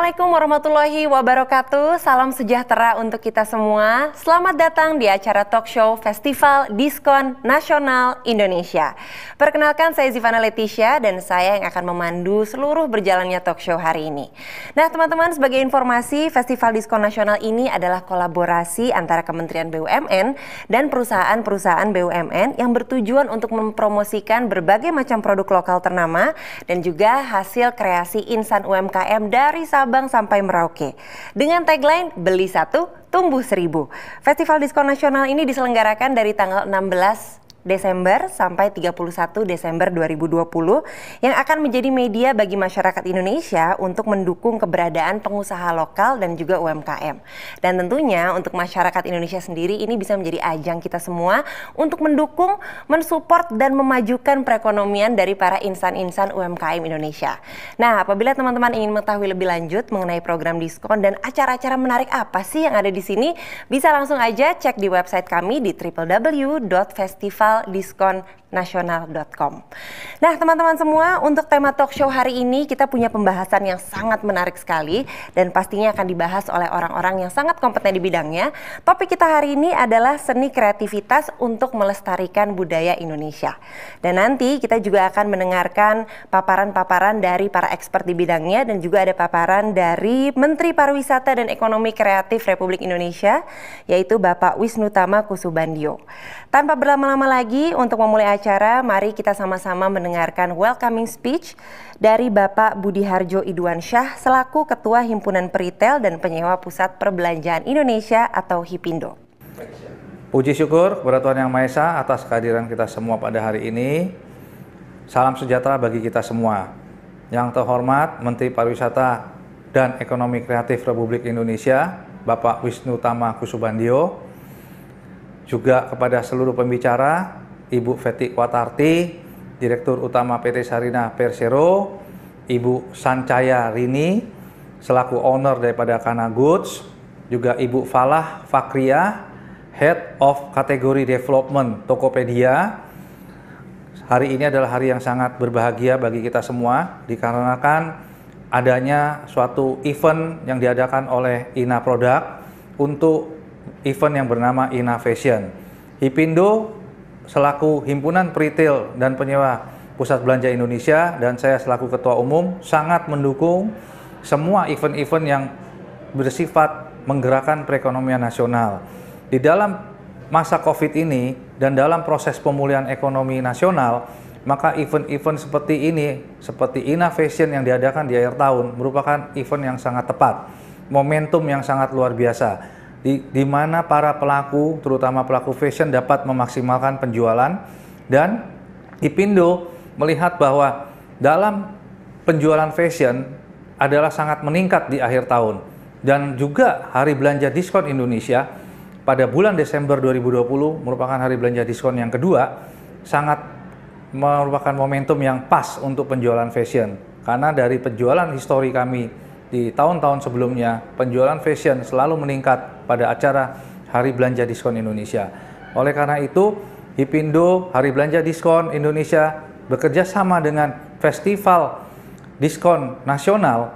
Assalamualaikum warahmatullahi wabarakatuh. Salam sejahtera untuk kita semua. Selamat datang di acara talk show Festival Diskon Nasional Indonesia. Perkenalkan, saya Zivana Leticia dan saya yang akan memandu seluruh berjalannya talk show hari ini. Nah teman-teman, sebagai informasi, Festival Diskon Nasional ini adalah kolaborasi antara Kementerian BUMN dan perusahaan-perusahaan BUMN yang bertujuan untuk mempromosikan berbagai macam produk lokal ternama dan juga hasil kreasi insan UMKM dari Sabang sampai Merauke. Dengan tagline beli satu, tumbuh 1000. Festival Diskon Nasional ini diselenggarakan dari tanggal 16 Desember sampai 31 Desember 2020 yang akan menjadi media bagi masyarakat Indonesia untuk mendukung keberadaan pengusaha lokal dan juga UMKM. Dan tentunya untuk masyarakat Indonesia sendiri ini bisa menjadi ajang kita semua untuk mendukung, mensupport dan memajukan perekonomian dari para insan-insan UMKM Indonesia. Nah, apabila teman-teman ingin mengetahui lebih lanjut mengenai program diskon dan acara-acara menarik apa sih yang ada di sini, bisa langsung aja cek di website kami di www.festivaldiskonnasional.com. Nah teman-teman semua, untuk tema talk show hari ini kita punya pembahasan yang sangat menarik sekali dan pastinya akan dibahas oleh orang-orang yang sangat kompeten di bidangnya. Topik kita hari ini adalah seni kreativitas untuk melestarikan budaya Indonesia. Dan nanti kita juga akan mendengarkan paparan-paparan dari para expert di bidangnya dan juga ada paparan dari Menteri Pariwisata dan Ekonomi Kreatif Republik Indonesia, yaitu Bapak Wisnutama Kusubandyo. Tanpa berlama-lama lagi, untuk memulai acara, mari kita sama-sama mendengarkan welcoming speech dari Bapak Budi Harjo Idwansyah selaku Ketua Himpunan Peritel dan Penyewa Pusat Perbelanjaan Indonesia atau HIPINDO. Puji syukur kepada Tuhan Yang Maha Esa atas kehadiran kita semua pada hari ini. Salam sejahtera bagi kita semua. Yang terhormat Menteri Pariwisata dan Ekonomi Kreatif Republik Indonesia, Bapak Wisnutama Kusubandyo. Juga kepada seluruh pembicara, Ibu Feti Kwatarti, Direktur Utama PT Sarinah Persero, Ibu Sancaya Rini, selaku owner daripada Kana Goods, juga Ibu Falah Fakria, Head of Category Development Tokopedia. Hari ini adalah hari yang sangat berbahagia bagi kita semua, dikarenakan adanya suatu event yang diadakan oleh Ina Product untuk event yang bernama Innovation. HIPINDO selaku Himpunan Peritel dan Penyewa Pusat Belanja Indonesia dan saya selaku Ketua Umum sangat mendukung semua event-event yang bersifat menggerakkan perekonomian nasional. Di dalam masa COVID ini dan dalam proses pemulihan ekonomi nasional, maka event-event seperti ini, seperti Innovation yang diadakan di akhir tahun merupakan event yang sangat tepat, momentum yang sangat luar biasa. Di mana para pelaku, terutama pelaku fashion dapat memaksimalkan penjualan dan HIPINDO melihat bahwa dalam penjualan fashion adalah sangat meningkat di akhir tahun dan juga Hari Belanja Diskon Indonesia pada bulan Desember 2020 merupakan hari belanja diskon yang kedua, sangat merupakan momentum yang pas untuk penjualan fashion karena dari penjualan histori kami di tahun-tahun sebelumnya, penjualan fashion selalu meningkat pada acara Hari Belanja Diskon Indonesia. Oleh karena itu, HIPINDO Hari Belanja Diskon Indonesia bekerja sama dengan Festival Diskon Nasional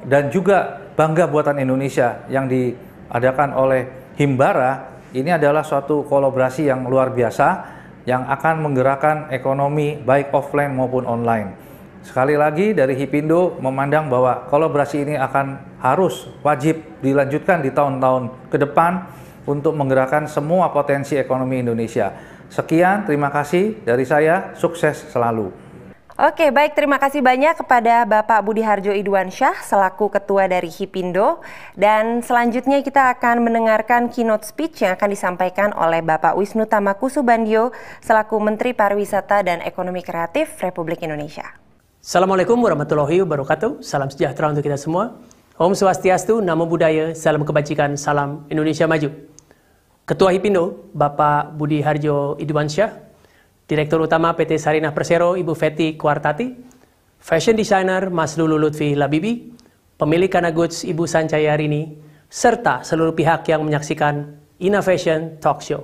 dan juga Bangga Buatan Indonesia yang diadakan oleh Himbara. Ini adalah suatu kolaborasi yang luar biasa yang akan menggerakkan ekonomi baik offline maupun online. Sekali lagi dari HIPINDO memandang bahwa kolaborasi ini akan harus wajib dilanjutkan di tahun-tahun ke depan untuk menggerakkan semua potensi ekonomi Indonesia. Sekian, terima kasih dari saya, sukses selalu. Oke, baik, terima kasih banyak kepada Bapak Budi Harjo Idwansyah selaku Ketua dari HIPINDO. Dan selanjutnya kita akan mendengarkan keynote speech yang akan disampaikan oleh Bapak Wisnutama Kusubandyo selaku Menteri Pariwisata dan Ekonomi Kreatif Republik Indonesia. Assalamualaikum warahmatullahi wabarakatuh. Salam sejahtera untuk kita semua. Om Swastiastu, Namo Buddhaya, salam kebajikan, salam Indonesia maju. Ketua HIPINDO, Bapak Budi Harjo Idwansyah, Direktur Utama PT Sarinah Persero, Ibu Feti Kwatarti, Fashion Designer Mas Lulu Lutfi Labibi, Pemilik Kana Goods Ibu Sancaya Rini, serta seluruh pihak yang menyaksikan Innovation Talk Show.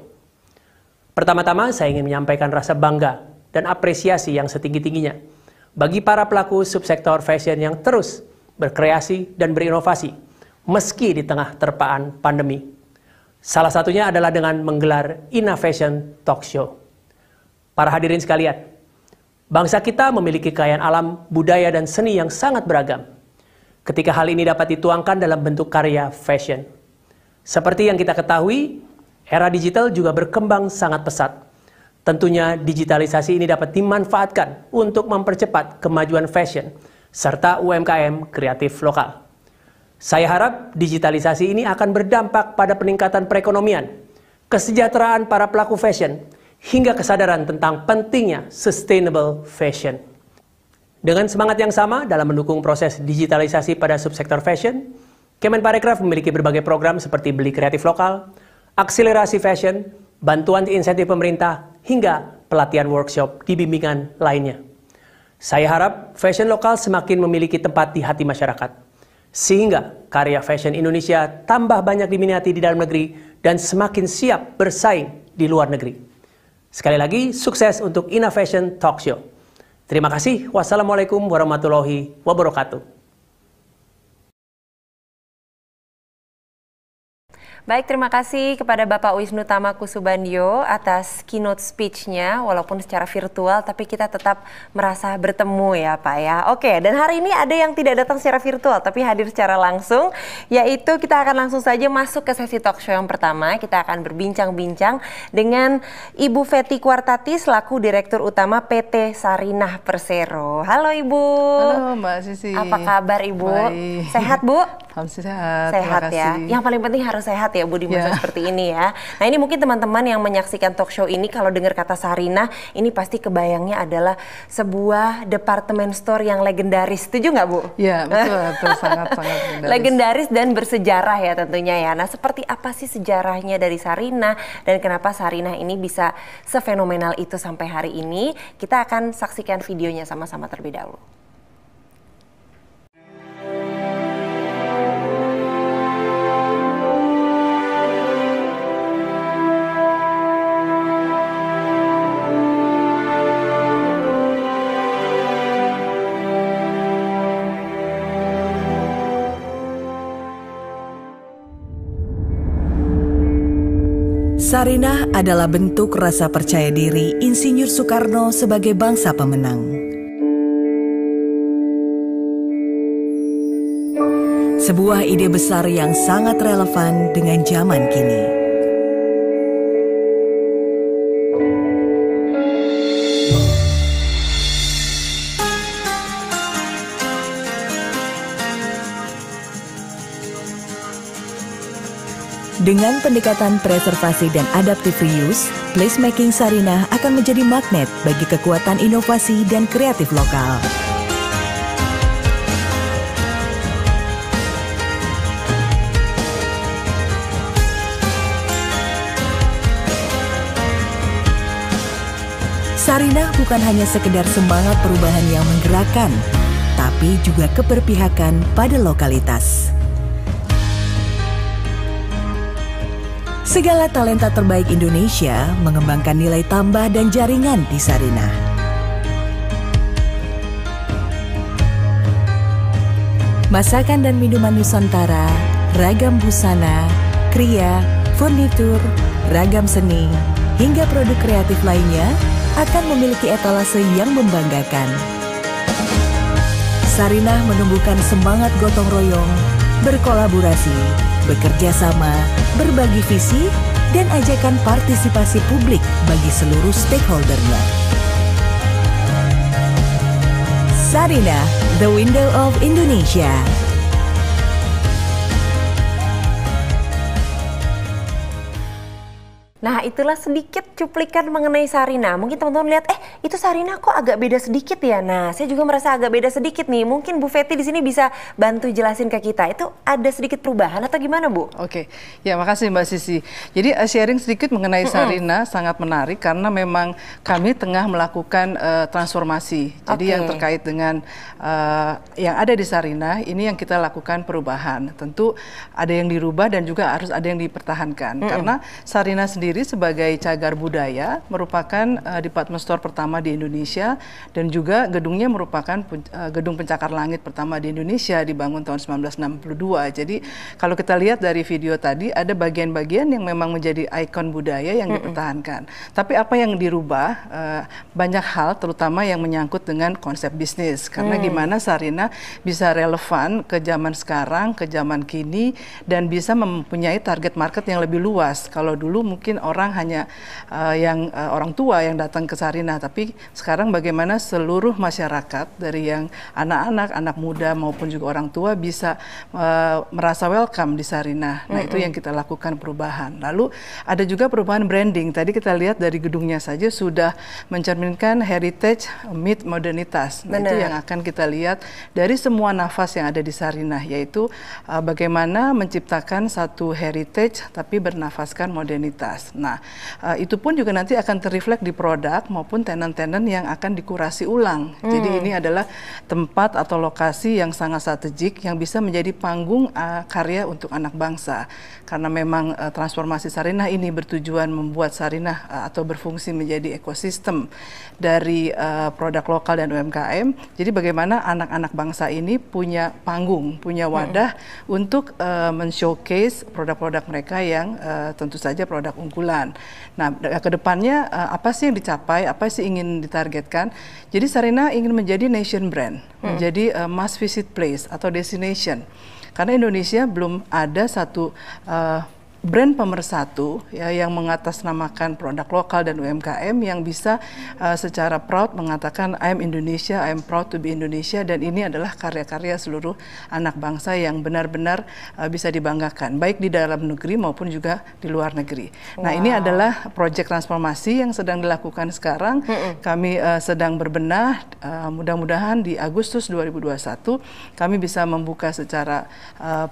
Pertama-tama saya ingin menyampaikan rasa bangga dan apresiasi yang setinggi-tingginya bagi para pelaku subsektor fashion yang terus berkreasi, dan berinovasi, meski di tengah terpaan pandemi. Salah satunya adalah dengan menggelar Innovation Talk Show. Para hadirin sekalian, bangsa kita memiliki kekayaan alam, budaya, dan seni yang sangat beragam. Ketika hal ini dapat dituangkan dalam bentuk karya fashion. Seperti yang kita ketahui, era digital juga berkembang sangat pesat. Tentunya digitalisasi ini dapat dimanfaatkan untuk mempercepat kemajuan fashion serta UMKM kreatif lokal. Saya harap digitalisasi ini akan berdampak pada peningkatan perekonomian, kesejahteraan para pelaku fashion, hingga kesadaran tentang pentingnya sustainable fashion. Dengan semangat yang sama dalam mendukung proses digitalisasi pada subsektor fashion, Kemenparekraf memiliki berbagai program seperti beli kreatif lokal, akselerasi fashion, bantuan insentif pemerintah, hingga pelatihan workshop di bimbingan lainnya. Saya harap fashion lokal semakin memiliki tempat di hati masyarakat, sehingga karya fashion Indonesia tambah banyak diminati di dalam negeri dan semakin siap bersaing di luar negeri. Sekali lagi, sukses untuk Innovation Talk Show. Terima kasih. Wassalamualaikum warahmatullahi wabarakatuh. Baik, terima kasih kepada Bapak Wisnu Tama Kusubandio atas keynote speech-nya, walaupun secara virtual, tapi kita tetap merasa bertemu ya Pak ya. Oke, dan hari ini ada yang tidak datang secara virtual, tapi hadir secara langsung, yaitu kita akan langsung saja masuk ke sesi talk show yang pertama. Kita akan berbincang-bincang dengan Ibu Fety Kwartati selaku Direktur Utama PT Sarinah Persero. Halo Ibu. Halo Mbak Sisi. Apa kabar Ibu? Baik. Sehat Bu? Alhamdulillah sehat. Sehat ya. Yang paling penting harus sehat ya Bu di masa seperti ini ya. Nah ini mungkin teman-teman yang menyaksikan talk show ini kalau dengar kata Sarinah ini pasti kebayangnya adalah sebuah departemen store yang legendaris. Setuju nggak Bu? Ya betul sangat legendaris. Legendaris dan bersejarah ya tentunya ya. Nah seperti apa sih sejarahnya dari Sarinah dan kenapa Sarinah ini bisa sefenomenal itu sampai hari ini? Kita akan saksikan videonya sama-sama terlebih dahulu. Sarinah adalah bentuk rasa percaya diri Insinyur Soekarno sebagai bangsa pemenang. Sebuah ide besar yang sangat relevan dengan zaman kini. Dengan pendekatan preservasi dan adaptive reuse, placemaking Sarinah akan menjadi magnet bagi kekuatan inovasi dan kreatif lokal. Sarinah bukan hanya sekedar semangat perubahan yang menggerakkan, tapi juga keberpihakan pada lokalitas. Segala talenta terbaik Indonesia mengembangkan nilai tambah dan jaringan di Sarinah. Masakan dan minuman Nusantara, ragam busana, kriya, furnitur, ragam seni, hingga produk kreatif lainnya akan memiliki etalase yang membanggakan. Sarinah menumbuhkan semangat gotong royong, berkolaborasi, bekerja sama, berbagi visi, dan ajakan partisipasi publik bagi seluruh stakeholder-nya. Sarinah, the window of Indonesia. Nah itulah sedikit cuplikan mengenai Sarinah. Mungkin teman-teman lihat, itu Sarinah kok agak beda sedikit ya. Nah saya juga merasa agak beda sedikit nih. Mungkin Bu Fety di sini bisa bantu jelasin ke kita. Itu ada sedikit perubahan atau gimana Bu? Oke, ya makasih Mbak Sisi. Jadi sharing sedikit mengenai Sarinah sangat menarik karena memang kami tengah melakukan transformasi. Jadi yang terkait dengan yang ada di Sarinah ini yang kita lakukan perubahan. Tentu ada yang dirubah dan juga harus ada yang dipertahankan. Karena Sarinah sendiri sendiri sebagai cagar budaya merupakan department store pertama di Indonesia, dan juga gedungnya merupakan gedung pencakar langit pertama di Indonesia, dibangun tahun 1962. Jadi kalau kita lihat dari video tadi, ada bagian-bagian yang memang menjadi ikon budaya yang dipertahankan. Tapi apa yang dirubah? Banyak hal, terutama yang menyangkut dengan konsep bisnis. Karena gimana Sarinah bisa relevan ke zaman sekarang, ke zaman kini, dan bisa mempunyai target market yang lebih luas. Kalau dulu mungkin orang hanya orang tua yang datang ke Sarinah, tapi sekarang bagaimana seluruh masyarakat dari yang anak-anak, anak muda maupun juga orang tua bisa merasa welcome di Sarinah. Nah, itu yang kita lakukan perubahan. Lalu ada juga perubahan branding. Tadi kita lihat dari gedungnya saja sudah mencerminkan heritage meet modernitas. Nah, itu yang akan kita lihat dari semua nafas yang ada di Sarinah, yaitu bagaimana menciptakan satu heritage tapi bernafaskan modernitas. Nah, itu pun juga nanti akan terreflek di produk maupun tenan-tenan yang akan dikurasi ulang. Jadi ini adalah tempat atau lokasi yang sangat strategik yang bisa menjadi panggung karya untuk anak bangsa. Karena memang transformasi Sarinah ini bertujuan membuat Sarinah atau berfungsi menjadi ekosistem dari produk lokal dan UMKM. Jadi bagaimana anak-anak bangsa ini punya panggung, punya wadah untuk men-showcase produk-produk mereka yang tentu saja produk unggulan. Nah, ke depannya apa sih yang dicapai, apa sih ingin ditargetkan? Jadi Sarinah ingin menjadi nation brand, menjadi must visit place atau destination. Karena Indonesia belum ada satu brand pemersatu ya, yang mengatasnamakan produk lokal dan UMKM yang bisa secara proud mengatakan I am Indonesia, I am proud to be Indonesia, dan ini adalah karya-karya seluruh anak bangsa yang benar-benar bisa dibanggakan baik di dalam negeri maupun juga di luar negeri. Nah, ini adalah proyek transformasi yang sedang dilakukan sekarang. Kami sedang berbenah, mudah-mudahan di Agustus 2021 kami bisa membuka secara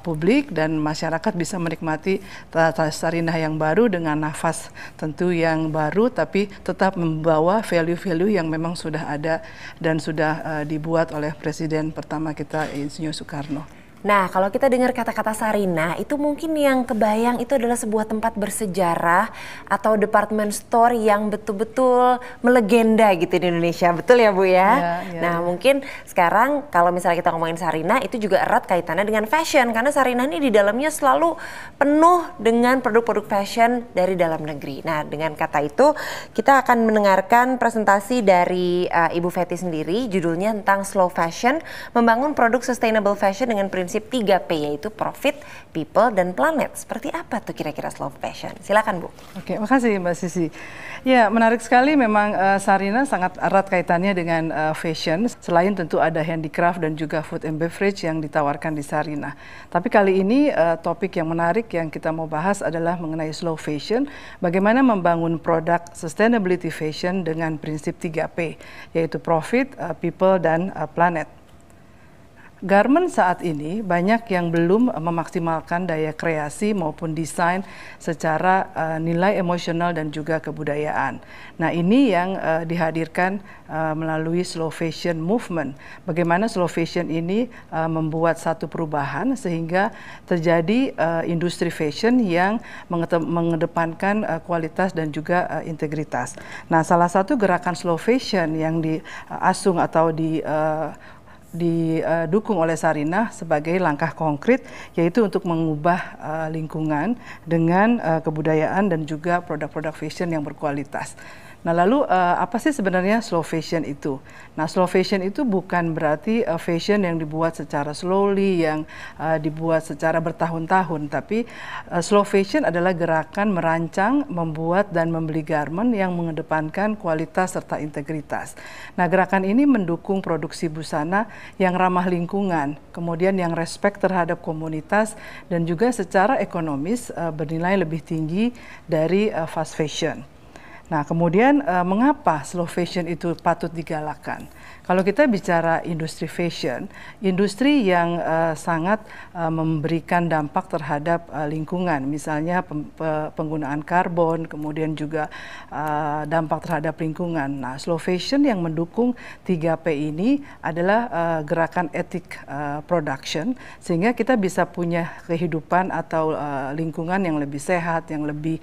publik dan masyarakat bisa menikmati Sarinah yang baru dengan nafas tentu yang baru, tapi tetap membawa value-value yang memang sudah ada dan sudah dibuat oleh Presiden pertama kita, Insinyur Soekarno. Nah, kalau kita dengar kata-kata Sarinah, itu mungkin yang kebayang itu adalah sebuah tempat bersejarah atau department store yang betul-betul melegenda gitu di Indonesia. Betul ya, Bu ya? Nah, mungkin sekarang kalau misalnya kita ngomongin Sarinah, itu juga erat kaitannya dengan fashion. Karena Sarinah ini di dalamnya selalu penuh dengan produk-produk fashion dari dalam negeri. Nah, dengan kata itu, kita akan mendengarkan presentasi dari Ibu Fetty sendiri, judulnya tentang slow fashion, membangun produk sustainable fashion dengan prinsip 3P, yaitu Profit, People, dan Planet. Seperti apa tuh kira-kira slow fashion? Silakan, Bu. Oke, makasih Mbak Sisi. Ya, menarik sekali memang Sarinah sangat erat kaitannya dengan fashion. Selain tentu ada handicraft dan juga food and beverage yang ditawarkan di Sarinah. Tapi kali ini topik yang menarik yang kita mau bahas adalah mengenai slow fashion. Bagaimana membangun produk sustainability fashion dengan prinsip 3P, yaitu Profit, People, dan Planet. Garment saat ini banyak yang belum memaksimalkan daya kreasi maupun desain secara nilai emosional dan juga kebudayaan. Nah, ini yang dihadirkan melalui slow fashion movement. Bagaimana slow fashion ini membuat satu perubahan sehingga terjadi industri fashion yang mengedepankan kualitas dan juga integritas. Nah, salah satu gerakan slow fashion yang diasung atau didukung oleh Sarinah sebagai langkah konkret, yaitu untuk mengubah lingkungan dengan kebudayaan dan juga produk-produk fashion yang berkualitas. Nah, lalu apa sih sebenarnya slow fashion itu? Nah, slow fashion itu bukan berarti fashion yang dibuat secara slowly, yang dibuat secara bertahun-tahun, tapi slow fashion adalah gerakan merancang, membuat, dan membeli garment yang mengedepankan kualitas serta integritas. Nah, gerakan ini mendukung produksi busana yang ramah lingkungan, kemudian yang respect terhadap komunitas, dan juga secara ekonomis bernilai lebih tinggi dari fast fashion. Nah, kemudian mengapa slow fashion itu patut digalakkan? Kalau kita bicara industri fashion, industri yang sangat memberikan dampak terhadap lingkungan, misalnya penggunaan karbon, kemudian juga dampak terhadap lingkungan. Nah, slow fashion yang mendukung 3P ini adalah gerakan etik production, sehingga kita bisa punya kehidupan atau lingkungan yang lebih sehat, yang lebih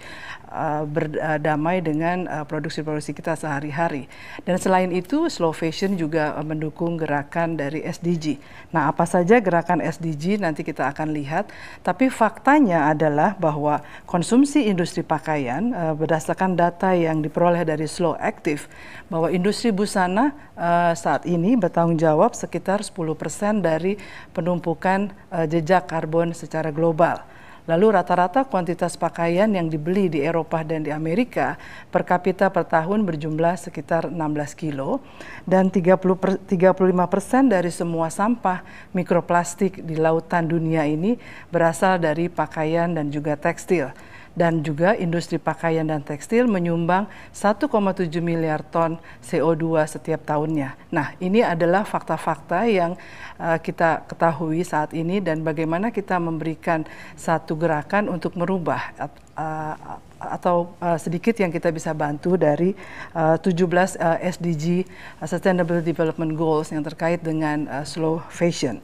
berdamai dengan produksi-produksi kita sehari-hari. Dan selain itu, slow fashion juga mendukung gerakan dari SDG. Nah, apa saja gerakan SDG nanti kita akan lihat, tapi faktanya adalah bahwa konsumsi industri pakaian berdasarkan data yang diperoleh dari Slow Active, bahwa industri busana saat ini bertanggung jawab sekitar 10% dari penumpukan jejak karbon secara global. Lalu rata-rata kuantitas pakaian yang dibeli di Eropa dan di Amerika per kapita per tahun berjumlah sekitar 16 kilo, dan 35% dari semua sampah mikroplastik di lautan dunia ini berasal dari pakaian dan juga tekstil. Dan juga industri pakaian dan tekstil menyumbang 1,7 miliar ton CO2 setiap tahunnya. Nah, ini adalah fakta-fakta yang kita ketahui saat ini, dan bagaimana kita memberikan satu gerakan untuk merubah atau sedikit yang kita bisa bantu dari 17 SDG Sustainable Development Goals yang terkait dengan slow fashion.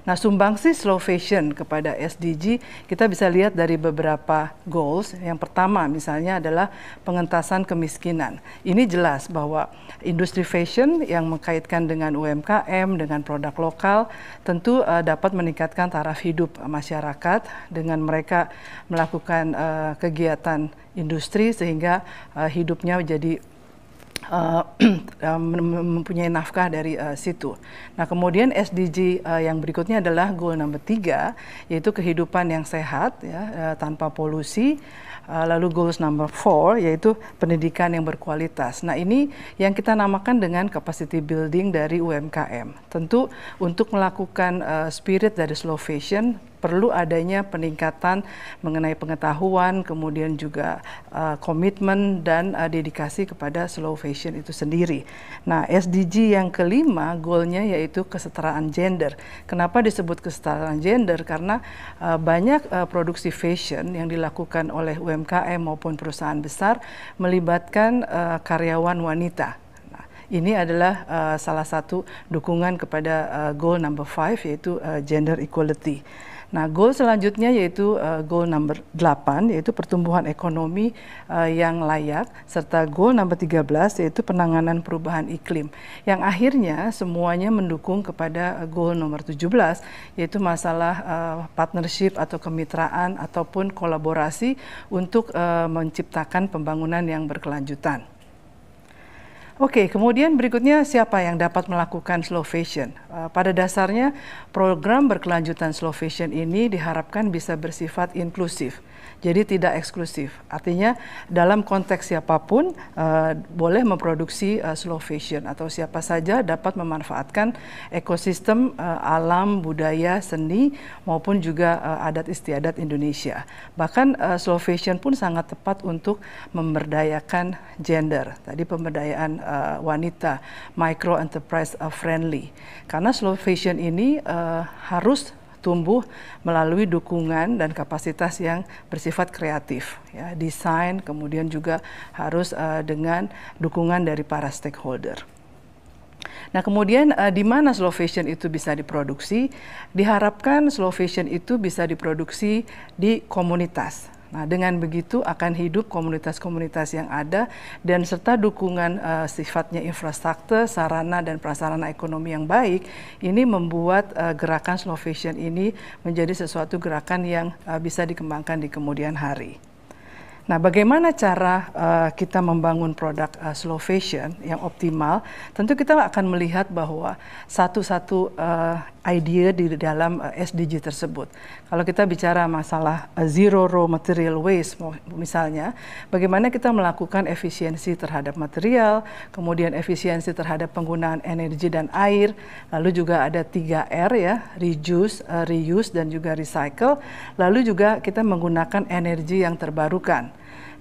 Nah, sumbangsi slow fashion kepada SDG kita bisa lihat dari beberapa goals. Yang pertama misalnya adalah pengentasan kemiskinan. Ini jelas bahwa industri fashion yang mengkaitkan dengan UMKM, dengan produk lokal, tentu dapat meningkatkan taraf hidup masyarakat dengan mereka melakukan kegiatan industri sehingga hidupnya jadi mempunyai nafkah dari situ. Nah, kemudian SDG yang berikutnya adalah goal number 3, yaitu kehidupan yang sehat ya, tanpa polusi. Lalu goals number 4 yaitu pendidikan yang berkualitas. Nah, ini yang kita namakan dengan capacity building dari UMKM. Tentu untuk melakukan spirit dari slow fashion perlu adanya peningkatan mengenai pengetahuan, kemudian juga komitmen dan dedikasi kepada slow fashion itu sendiri. Nah, SDG yang kelima goalnya yaitu kesetaraan gender. Kenapa disebut kesetaraan gender? Karena banyak produksi fashion yang dilakukan oleh UMKM maupun perusahaan besar melibatkan karyawan wanita. Ini adalah salah satu dukungan kepada goal number 5 yaitu gender equality. Nah, goal selanjutnya yaitu goal number 8 yaitu pertumbuhan ekonomi yang layak, serta goal number 13 yaitu penanganan perubahan iklim. Yang akhirnya semuanya mendukung kepada goal nomor 17 yaitu masalah partnership atau kemitraan ataupun kolaborasi untuk menciptakan pembangunan yang berkelanjutan. Oke, kemudian berikutnya siapa yang dapat melakukan slow fashion? Pada dasarnya program berkelanjutan slow fashion ini diharapkan bisa bersifat inklusif, jadi tidak eksklusif. Artinya dalam konteks siapapun boleh memproduksi slow fashion atau siapa saja dapat memanfaatkan ekosistem alam, budaya, seni maupun juga adat istiadat Indonesia. Bahkan slow fashion pun sangat tepat untuk memberdayakan gender. Tadi pemberdayaan wanita, micro enterprise friendly. Karena slow fashion ini harus tumbuh melalui dukungan dan kapasitas yang bersifat kreatif, ya, desain, kemudian juga harus dengan dukungan dari para stakeholder. Nah, kemudian di mana slow fashion itu bisa diproduksi? Diharapkan slow fashion itu bisa diproduksi di komunitas. Nah, dengan begitu akan hidup komunitas-komunitas yang ada dan serta dukungan sifatnya infrastruktur, sarana dan prasarana ekonomi yang baik, ini membuat gerakan slow fashion ini menjadi sesuatu gerakan yang bisa dikembangkan di kemudian hari. Nah, bagaimana cara kita membangun produk slow fashion yang optimal? Tentu kita akan melihat bahwa satu-satu idea di dalam SDG tersebut. Kalau kita bicara masalah zero raw material waste misalnya, bagaimana kita melakukan efisiensi terhadap material, kemudian efisiensi terhadap penggunaan energi dan air, lalu juga ada 3R ya, reduce, reuse dan juga recycle, lalu juga kita menggunakan energi yang terbarukan.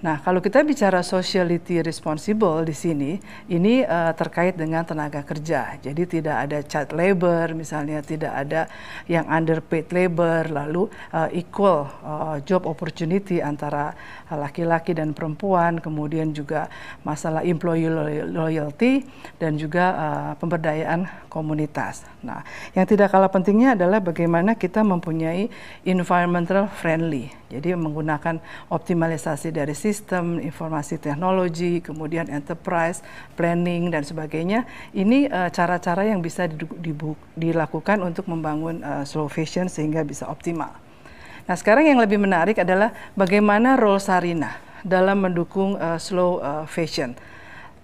Nah, kalau kita bicara sociality responsible di sini, ini terkait dengan tenaga kerja. Jadi tidak ada child labor, misalnya tidak ada yang underpaid labor, lalu equal job opportunity antara laki-laki dan perempuan, kemudian juga masalah employee loyalty dan juga pemberdayaan komunitas. Nah, yang tidak kalah pentingnya adalah bagaimana kita mempunyai environmental friendly. Jadi menggunakan optimalisasi dari sistem, informasi teknologi, kemudian enterprise, planning, dan sebagainya. Ini cara-cara yang bisa dilakukan untuk membangun slow fashion sehingga bisa optimal. Nah, sekarang yang lebih menarik adalah bagaimana role Sarinah dalam mendukung slow fashion.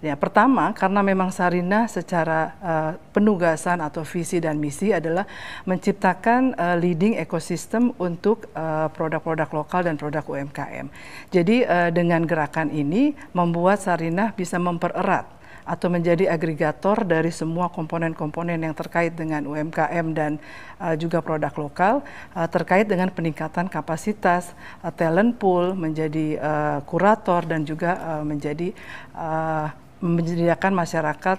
Ya, pertama, karena memang Sarinah secara penugasan atau visi dan misi adalah menciptakan leading ekosistem untuk produk-produk lokal dan produk UMKM. Jadi dengan gerakan ini membuat Sarinah bisa mempererat atau menjadi agregator dari semua komponen-komponen yang terkait dengan UMKM dan juga produk lokal, terkait dengan peningkatan kapasitas, talent pool, menjadi kurator dan juga menjadi menyediakan masyarakat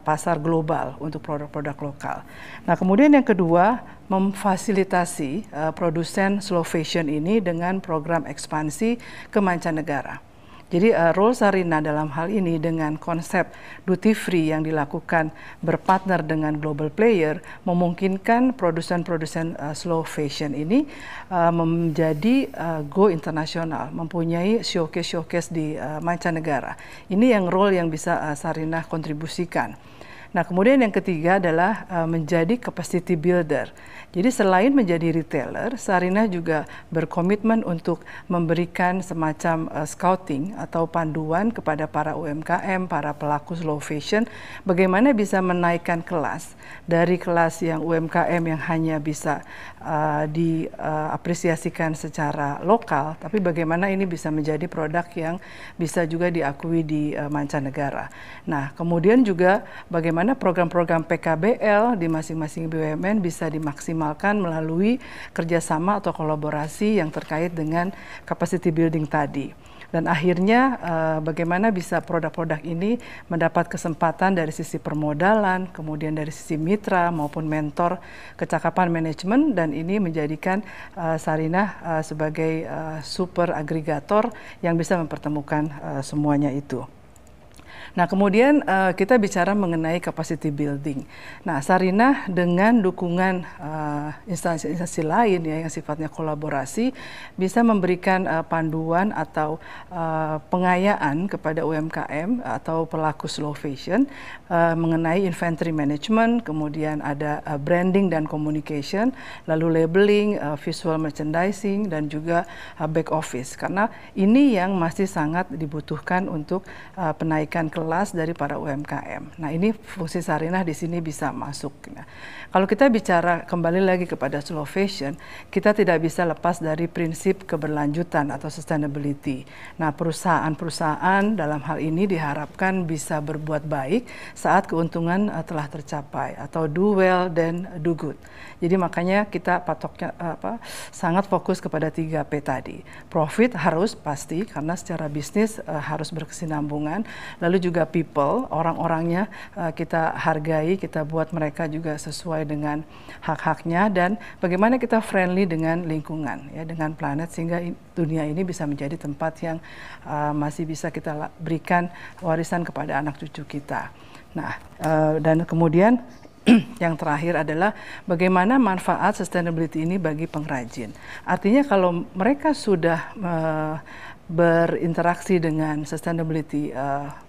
pasar global untuk produk-produk lokal. Nah, kemudian yang kedua, memfasilitasi produsen slow fashion ini dengan program ekspansi ke mancanegara. Jadi role Sarinah dalam hal ini dengan konsep duty free yang dilakukan berpartner dengan global player memungkinkan produsen-produsen slow fashion ini menjadi go internasional, mempunyai showcase-showcase di mancanegara. Ini yang role yang bisa Sarinah kontribusikan. Nah, kemudian yang ketiga adalah menjadi capacity builder. Jadi selain menjadi retailer, Sarinah juga berkomitmen untuk memberikan semacam scouting atau panduan kepada para UMKM, para pelaku slow fashion, bagaimana bisa menaikkan kelas dari kelas yang UMKM yang hanya bisa diapresiasikan secara lokal, tapi bagaimana ini bisa menjadi produk yang bisa juga diakui di mancanegara. Nah, kemudian juga bagaimana program-program PKBL di masing-masing BUMN bisa dimaksimalkan melalui kerjasama atau kolaborasi yang terkait dengan capacity building tadi. Dan akhirnya bagaimana bisa produk-produk ini mendapat kesempatan dari sisi permodalan, kemudian dari sisi mitra maupun mentor kecakapan manajemen, dan ini menjadikan Sarinah sebagai super agregator yang bisa mempertemukan semuanya itu. Nah, kemudian kita bicara mengenai capacity building. Nah, Sarinah dengan dukungan instansi-instansi lain ya yang sifatnya kolaborasi bisa memberikan panduan atau pengayaan kepada UMKM atau pelaku slow fashion mengenai inventory management, kemudian ada branding dan communication, lalu labeling, visual merchandising, dan juga back office. Karena ini yang masih sangat dibutuhkan untuk penaikan kelas dari para UMKM. Nah, ini fungsi Sarinah di sini bisa masuk. Nah, kalau kita bicara kembali lagi kepada slow fashion, kita tidak bisa lepas dari prinsip keberlanjutan atau sustainability. Nah, perusahaan-perusahaan dalam hal ini diharapkan bisa berbuat baik saat keuntungan telah tercapai atau do well then do good. Jadi makanya kita patoknya sangat fokus kepada 3P tadi. Profit harus pasti karena secara bisnis harus berkesinambungan, lalu juga people, orang-orangnya kita hargai, kita buat mereka juga sesuai dengan hak-haknya, dan bagaimana kita friendly dengan lingkungan, ya, dengan planet, sehingga dunia ini bisa menjadi tempat yang masih bisa kita berikan warisan kepada anak cucu kita. Nah, dan kemudian yang terakhir adalah bagaimana manfaat sustainability ini bagi pengrajin. Artinya kalau mereka sudah berinteraksi dengan sustainability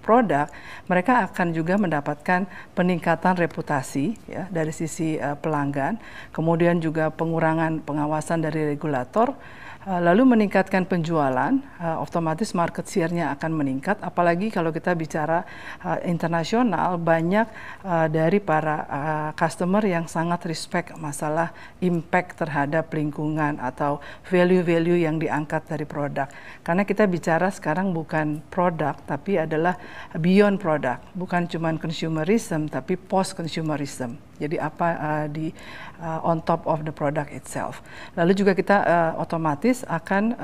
produk, mereka akan juga mendapatkan peningkatan reputasi ya dari sisi pelanggan, kemudian juga pengurangan pengawasan dari regulator, lalu meningkatkan penjualan, otomatis market share-nya akan meningkat. Apalagi kalau kita bicara internasional, banyak dari para customer yang sangat respect masalah impact terhadap lingkungan atau value-value yang diangkat dari produk. Karena kita bicara sekarang bukan produk, tapi adalah beyond product, bukan cuma consumerism, tapi post-consumerism. Jadi apa on top of the product itself. Lalu juga kita otomatis akan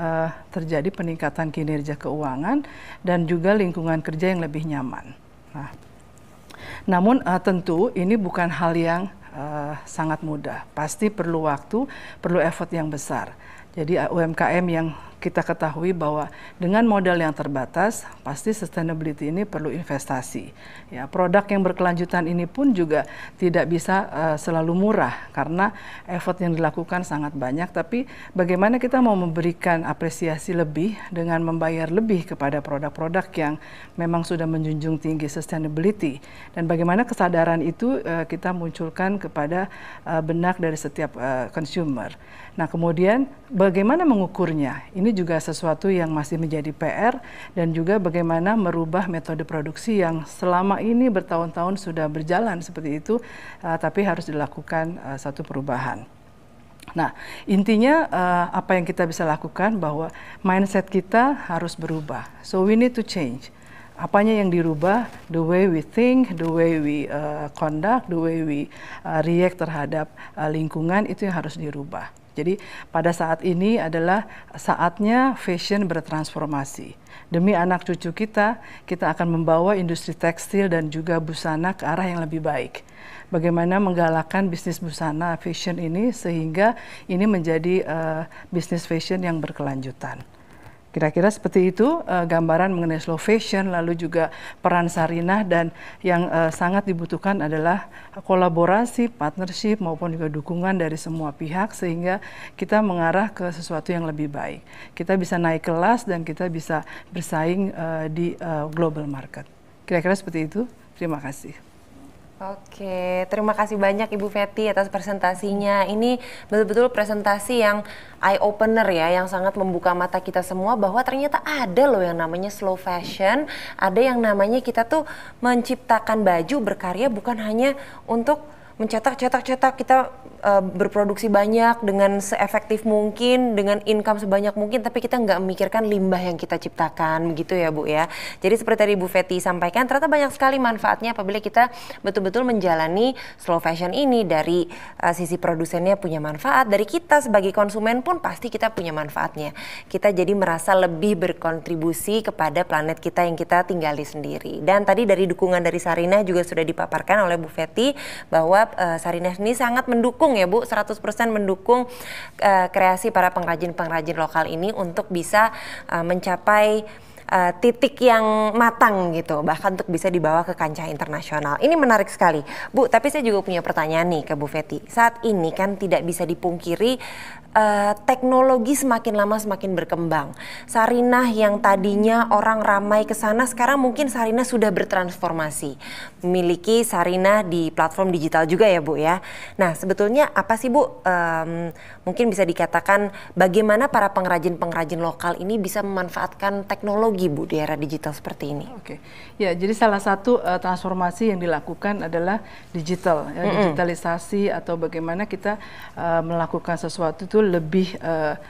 terjadi peningkatan kinerja keuangan dan juga lingkungan kerja yang lebih nyaman. Nah, namun tentu ini bukan hal yang sangat mudah. Pasti perlu waktu, perlu effort yang besar. Jadi UMKM yang kita ketahui bahwa dengan modal yang terbatas, pasti sustainability ini perlu investasi. Ya, produk yang berkelanjutan ini pun juga tidak bisa selalu murah karena effort yang dilakukan sangat banyak. Tapi bagaimana kita mau memberikan apresiasi lebih dengan membayar lebih kepada produk-produk yang memang sudah menjunjung tinggi sustainability, dan bagaimana kesadaran itu kita munculkan kepada benak dari setiap consumer. Nah, kemudian bagaimana mengukurnya? Ini juga sesuatu yang masih menjadi PR, dan juga bagaimana merubah metode produksi yang selama ini bertahun-tahun sudah berjalan seperti itu, tapi harus dilakukan satu perubahan. Nah, intinya apa yang kita bisa lakukan bahwa mindset kita harus berubah. So we need to change. Apanya yang dirubah? The way we think, the way we conduct, the way we react terhadap lingkungan, itu yang harus dirubah. Jadi pada saat ini adalah saatnya fashion bertransformasi. Demi anak cucu kita, kita akan membawa industri tekstil dan juga busana ke arah yang lebih baik. Bagaimana menggalakkan bisnis busana fashion ini sehingga ini menjadi bisnis fashion yang berkelanjutan. Kira-kira seperti itu gambaran mengenai slow fashion, lalu juga peran Sarinah, dan yang sangat dibutuhkan adalah kolaborasi, partnership maupun juga dukungan dari semua pihak sehingga kita mengarah ke sesuatu yang lebih baik. Kita bisa naik kelas dan kita bisa bersaing di global market. Kira-kira seperti itu. Terima kasih. Oke, terima kasih banyak Ibu Fetty atas presentasinya. Ini betul-betul presentasi yang eye-opener ya, yang sangat membuka mata kita semua bahwa ternyata ada loh yang namanya slow fashion, ada yang namanya kita tuh menciptakan baju berkarya bukan hanya untuk mencetak, kita berproduksi banyak dengan seefektif mungkin, dengan income sebanyak mungkin, tapi kita nggak memikirkan limbah yang kita ciptakan, begitu ya Bu ya. Jadi seperti tadi Bu Fetty sampaikan, ternyata banyak sekali manfaatnya apabila kita betul-betul menjalani slow fashion ini. Dari sisi produsennya punya manfaat, dari kita sebagai konsumen pun pasti kita punya manfaatnya. Kita jadi merasa lebih berkontribusi kepada planet kita yang kita tinggali sendiri. Dan tadi dari dukungan dari Sarinah juga sudah dipaparkan oleh Bu Fetty bahwa Sarinah ini sangat mendukung ya Bu, 100% mendukung kreasi para pengrajin-pengrajin lokal ini untuk bisa mencapai titik yang matang gitu, bahkan untuk bisa dibawa ke kancah internasional. Ini menarik sekali Bu, tapi saya juga punya pertanyaan nih ke Bu Fetty. Saat ini kan tidak bisa dipungkiri teknologi semakin lama semakin berkembang. Sarinah yang tadinya orang ramai ke sana, sekarang mungkin Sarinah sudah bertransformasi, memiliki Sarinah di platform digital juga ya Bu ya. Nah sebetulnya apa sih Bu, mungkin bisa dikatakan bagaimana para pengrajin-pengrajin lokal ini bisa memanfaatkan teknologi Bu di era digital seperti ini? Oke, ya jadi salah satu transformasi yang dilakukan adalah digital, ya, digitalisasi atau bagaimana kita melakukan sesuatu itu lebih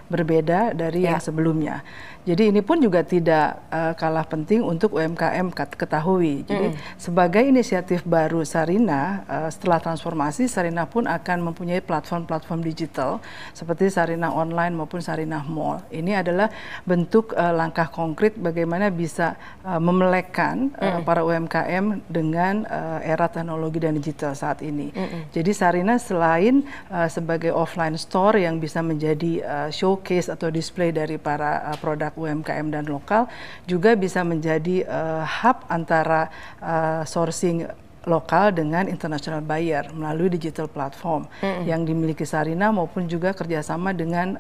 berbeda dari yang sebelumnya. Jadi ini pun juga tidak kalah penting untuk UMKM ketahui. Jadi sebagai inisiatif baru Sarinah, setelah transformasi Sarinah pun akan mempunyai platform-platform digital seperti Sarinah Online maupun Sarinah Mall. Ini adalah bentuk langkah konkret bagaimana bisa memelekkan para UMKM dengan era teknologi dan digital saat ini. Jadi Sarinah selain sebagai offline store yang bisa menjadi showcase atau display dari para produk UMKM dan lokal, juga bisa menjadi hub antara sourcing lokal dengan international buyer melalui digital platform yang dimiliki Sarinah maupun juga kerjasama dengan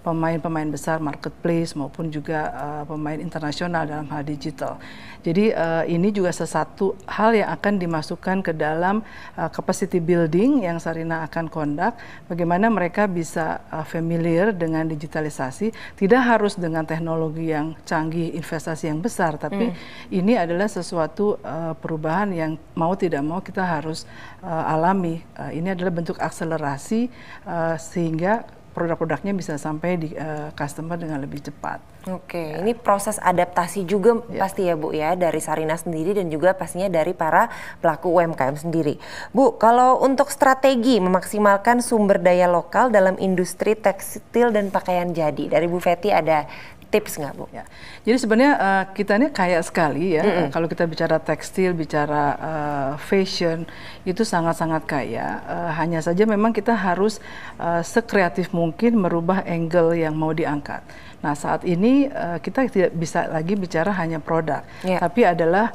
pemain-pemain besar marketplace maupun juga pemain internasional dalam hal digital. Jadi ini juga sesuatu hal yang akan dimasukkan ke dalam capacity building yang Sarinah akan conduct, bagaimana mereka bisa familiar dengan digitalisasi, tidak harus dengan teknologi yang canggih, investasi yang besar, tapi ini adalah sesuatu perubahan yang mau tidak mau kita harus alami. Ini adalah bentuk akselerasi sehingga produk-produknya bisa sampai di customer dengan lebih cepat. Oke, ini proses adaptasi juga pasti ya Bu ya, dari Sarina sendiri dan juga pastinya dari para pelaku UMKM sendiri. Bu, kalau untuk strategi memaksimalkan sumber daya lokal dalam industri tekstil dan pakaian jadi, dari Bu Fety ada tips nggak Bu? Ya. Jadi sebenarnya kita ini kaya sekali ya, kalau kita bicara tekstil, bicara fashion, itu sangat-sangat kaya. Hanya saja memang kita harus sekreatif mungkin merubah angle yang mau diangkat. Nah saat ini kita tidak bisa lagi bicara hanya produk, tapi adalah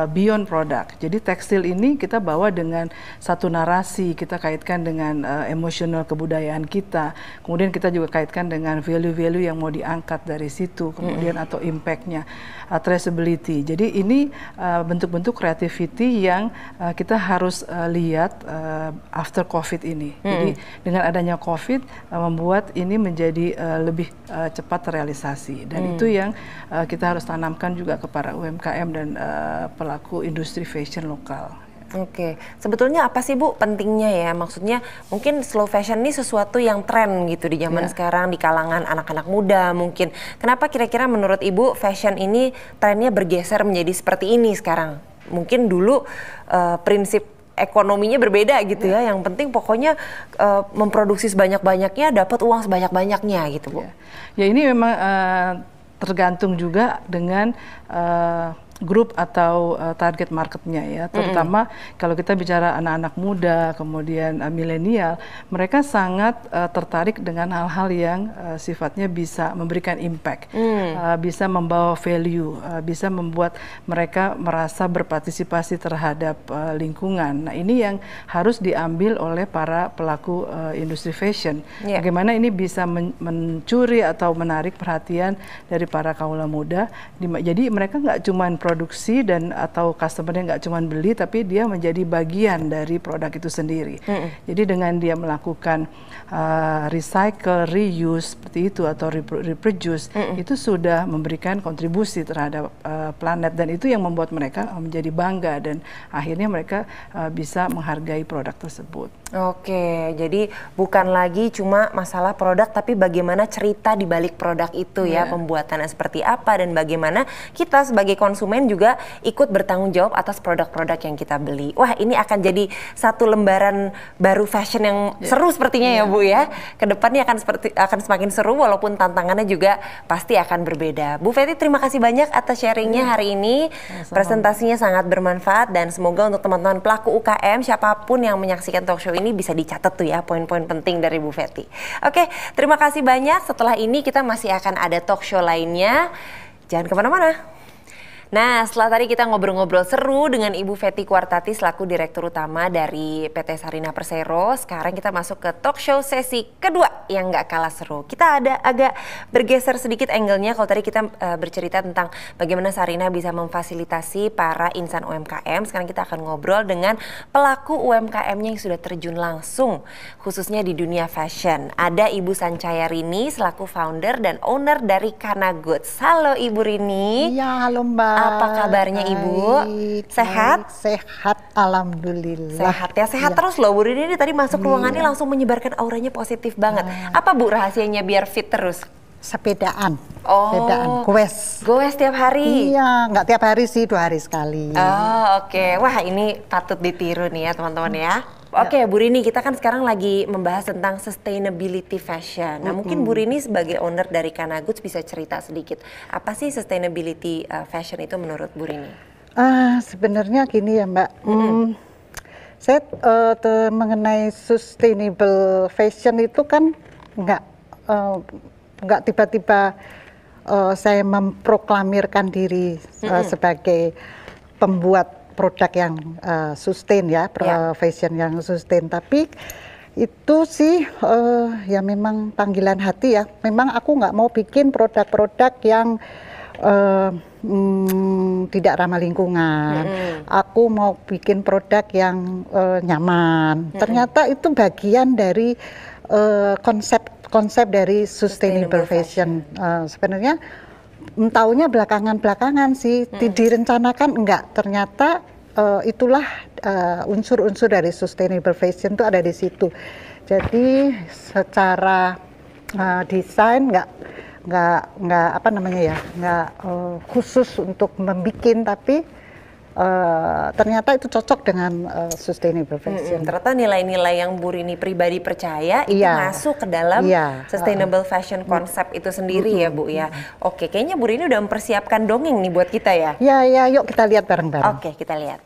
beyond produk. Jadi tekstil ini kita bawa dengan satu narasi, kita kaitkan dengan emosional kebudayaan kita, kemudian kita juga kaitkan dengan value-value yang mau diangkat dari situ, kemudian atau impact-nya, traceability. Jadi ini bentuk-bentuk creativity yang kita harus lihat after COVID ini. Jadi dengan adanya COVID membuat ini menjadi lebih cepat terrealisasi, dan itu yang kita harus tanamkan juga kepada UMKM dan pelaku industri fashion lokal. Oke, sebetulnya apa sih Bu pentingnya ya? Maksudnya mungkin slow fashion ini sesuatu yang tren gitu di zaman sekarang di kalangan anak-anak muda mungkin. Kenapa kira-kira menurut Ibu fashion ini trennya bergeser menjadi seperti ini sekarang? Mungkin dulu prinsip ekonominya berbeda gitu ya. Yang penting pokoknya memproduksi sebanyak-banyaknya, dapat uang sebanyak-banyaknya gitu Bu. Ya ini memang tergantung juga dengan grup atau target marketnya ya, terutama kalau kita bicara anak-anak muda, kemudian milenial, mereka sangat tertarik dengan hal-hal yang sifatnya bisa memberikan impact, bisa membawa value, bisa membuat mereka merasa berpartisipasi terhadap lingkungan. Nah ini yang harus diambil oleh para pelaku industri fashion. Bagaimana ini bisa mencuri atau menarik perhatian dari para kaula muda. Jadi mereka nggak cuma produksi dan atau customer-nya nggak cuma beli, tapi dia menjadi bagian dari produk itu sendiri. Jadi dengan dia melakukan recycle, reuse seperti itu atau reproduce, itu sudah memberikan kontribusi terhadap planet, dan itu yang membuat mereka menjadi bangga dan akhirnya mereka bisa menghargai produk tersebut. Oke, jadi bukan lagi cuma masalah produk, tapi bagaimana cerita di balik produk itu ya, pembuatannya seperti apa, dan bagaimana kita sebagai konsumen juga ikut bertanggung jawab atas produk-produk yang kita beli. Wah, ini akan jadi satu lembaran baru fashion yang seru sepertinya ya Bu ya. Kedepannya akan semakin seru, walaupun tantangannya juga pasti akan berbeda. Bu Fety, terima kasih banyak atas sharingnya hari ini. Presentasinya sangat bermanfaat, dan semoga untuk teman-teman pelaku UKM siapapun yang menyaksikan talk show ini bisa dicatat tuh ya poin-poin penting dari Bu Fety. Oke, terima kasih banyak. Setelah ini kita masih akan ada talk show lainnya. Jangan kemana-mana. Nah, setelah tadi kita ngobrol-ngobrol seru dengan Ibu Fety Kwartati selaku Direktur Utama dari PT Sarina Persero, sekarang kita masuk ke talk show sesi kedua yang nggak kalah seru. Kita ada agak bergeser sedikit angle-nya. Kalau tadi kita bercerita tentang bagaimana Sarina bisa memfasilitasi para insan UMKM, sekarang kita akan ngobrol dengan pelaku UMKM-nya yang sudah terjun langsung, khususnya di dunia fashion. Ada Ibu Sancaya Rini selaku founder dan owner dari Kana Goods. Halo Ibu Rini. Iya, halo Mbak. Apa kabarnya Ibu? Sehat? Sehat, alhamdulillah. Sehat ya, sehat terus loh Bu Rini. Ini tadi masuk ruangannya langsung menyebarkan auranya positif banget. Apa Bu rahasianya biar fit terus? Sepedaan. Oh, goes. Goes tiap hari? Iya, nggak tiap hari sih, 2 hari sekali. Oh oke, wah ini patut ditiru nih ya teman-teman ya. Oke, Bu Rini, kita kan sekarang lagi membahas tentang sustainability fashion. Nah, mungkin Bu Rini sebagai owner dari Kana Goods bisa cerita sedikit. Apa sih sustainability fashion itu menurut Bu Rini? Sebenarnya gini ya Mbak. Saya mengenai sustainable fashion itu kan nggak tiba-tiba saya memproklamirkan diri sebagai pembuat produk yang sustain ya, fashion yang sustain, tapi itu sih ya memang panggilan hati ya. Memang aku nggak mau bikin produk-produk yang tidak ramah lingkungan. Aku mau bikin produk yang nyaman. Ternyata itu bagian dari konsep dari sustainable fashion. Sebenarnya taunya belakangan sih, direncanakan enggak. Ternyata itulah unsur-unsur dari sustainable fashion itu ada di situ. Jadi secara desain, nggak apa namanya ya, nggak khusus untuk membikin, tapi ternyata itu cocok dengan sustainable fashion. Ternyata nilai-nilai yang Bu Rini pribadi percaya itu masuk ke dalam sustainable fashion konsep itu sendiri ya Bu ya. Oke, kayaknya Bu Rini udah mempersiapkan dongeng nih buat kita ya. Ya, yuk kita lihat bareng-bareng. Oke, kita lihat.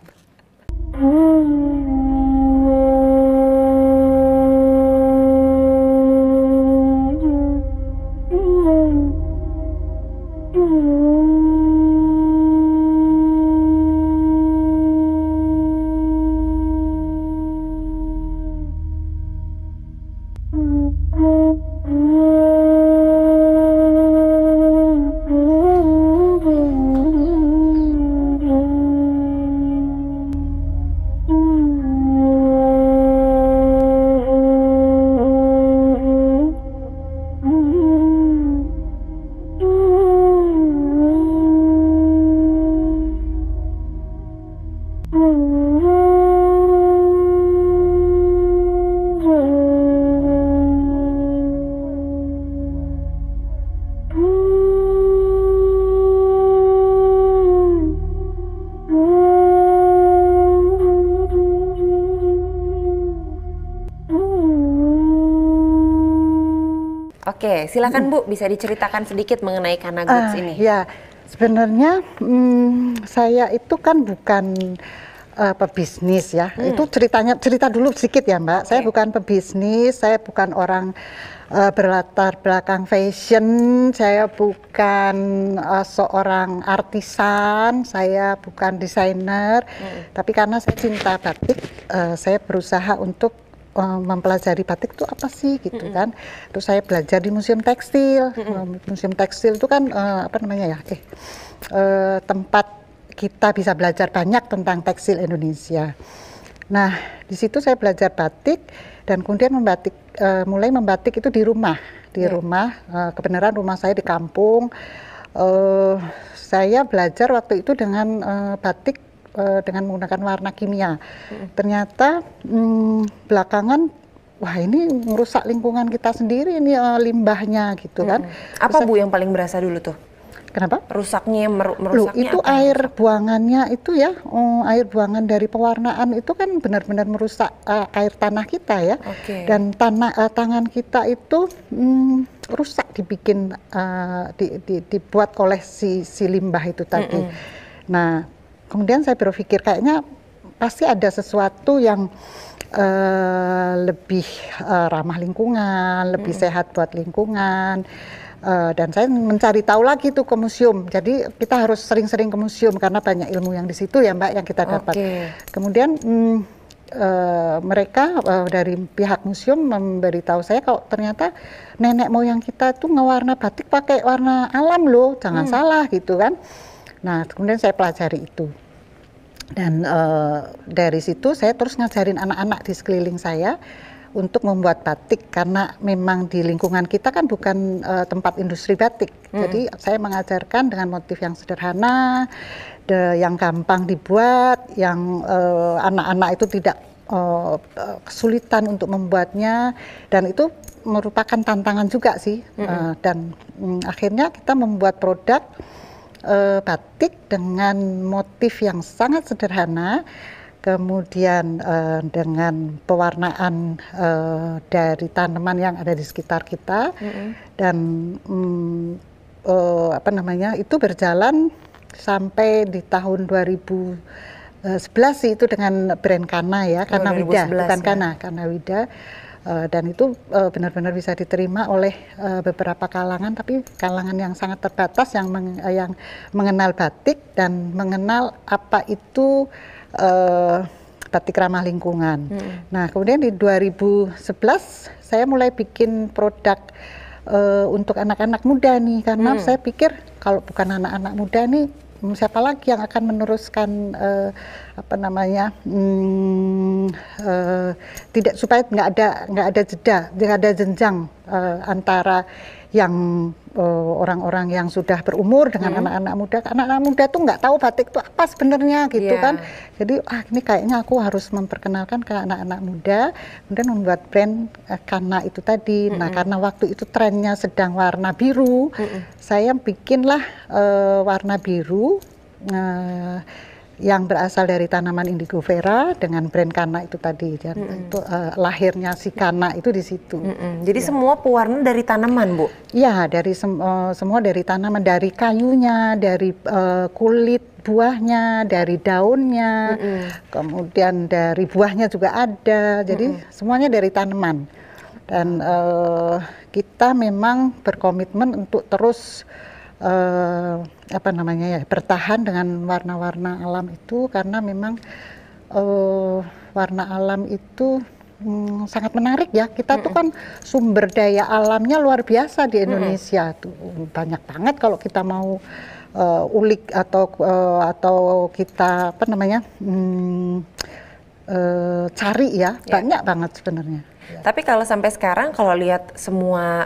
Oke, silakan Bu, bisa diceritakan sedikit mengenai Kana Goods ini. Ya, sebenarnya saya itu kan bukan pebisnis ya. Itu cerita dulu sedikit ya Mbak. Saya bukan pebisnis, saya bukan orang berlatar belakang fashion, saya bukan seorang artisan, saya bukan desainer. Tapi karena saya cinta batik, saya berusaha untuk mempelajari batik itu apa sih gitu kan. Terus saya belajar di museum tekstil. Museum tekstil itu kan apa namanya ya? Tempat kita bisa belajar banyak tentang tekstil Indonesia. Nah, di situ saya belajar batik dan kemudian mulai membatik itu di rumah. Kebenaran rumah saya di kampung. Saya belajar waktu itu dengan batik dengan menggunakan warna kimia. Ternyata belakangan, wah ini merusak lingkungan kita sendiri ini limbahnya gitu kan. Apa Bu yang paling berasa dulu tuh? Kenapa? Merusaknya itu air buangannya itu ya, air buangan dari pewarnaan itu kan benar-benar merusak air tanah kita ya. Dan tangan kita itu rusak dibuat oleh si limbah itu tadi. Nah, kemudian saya berpikir kayaknya pasti ada sesuatu yang lebih ramah lingkungan, lebih sehat buat lingkungan. Dan saya mencari tahu lagi tuh ke museum. Jadi kita harus sering-sering ke museum karena banyak ilmu yang di situ ya Mbak yang kita dapat. Kemudian mereka dari pihak museum memberitahu saya kalau ternyata nenek moyang kita tuh ngewarna batik pakai warna alam loh, jangan salah gitu kan. Nah, kemudian saya pelajari itu. Dan dari situ saya terus ngajarin anak-anak di sekeliling saya untuk membuat batik karena memang di lingkungan kita kan bukan tempat industri batik. Jadi saya mengajarkan dengan motif yang sederhana, yang gampang dibuat, yang anak-anak itu tidak kesulitan untuk membuatnya, dan itu merupakan tantangan juga sih. Dan akhirnya kita membuat produk batik dengan motif yang sangat sederhana, kemudian dengan pewarnaan dari tanaman yang ada di sekitar kita, dan apa namanya itu berjalan sampai di tahun 2011 sih itu dengan brand Kana ya, Kana Wida, bukan Kana, Kana Wida. Dan itu benar-benar bisa diterima oleh beberapa kalangan, tapi kalangan yang sangat terbatas yang mengenal batik dan mengenal apa itu batik ramah lingkungan. Nah, kemudian di 2011 saya mulai bikin produk untuk anak-anak muda nih, karena saya pikir kalau bukan anak-anak muda nih, siapa lagi yang akan meneruskan apa namanya tidak, supaya nggak ada jeda, nggak ada jenjang antara yang orang-orang yang sudah berumur dengan anak-anak muda. Anak-anak muda tuh nggak tahu batik itu apa sebenarnya gitu kan. Jadi ini kayaknya aku harus memperkenalkan ke anak-anak muda, kemudian membuat brand Kana itu tadi. Nah, karena waktu itu trennya sedang warna biru, saya bikinlah warna biru yang berasal dari tanaman indigo vera dengan brand Kana itu tadi. Itu lahirnya si Kana itu di situ. Jadi semua pewarna dari tanaman, Bu? Iya, dari semua dari tanaman, dari kayunya, dari kulit buahnya, dari daunnya, kemudian dari buahnya juga ada. Jadi semuanya dari tanaman. Dan kita memang berkomitmen untuk terus bertahan dengan warna-warna alam itu, karena memang warna alam itu sangat menarik ya. Kita tuh kan sumber daya alamnya luar biasa di Indonesia tuh, banyak banget kalau kita mau ulik atau kita cari ya, banyak banget sebenarnya. Tapi kalau sampai sekarang kalau lihat semua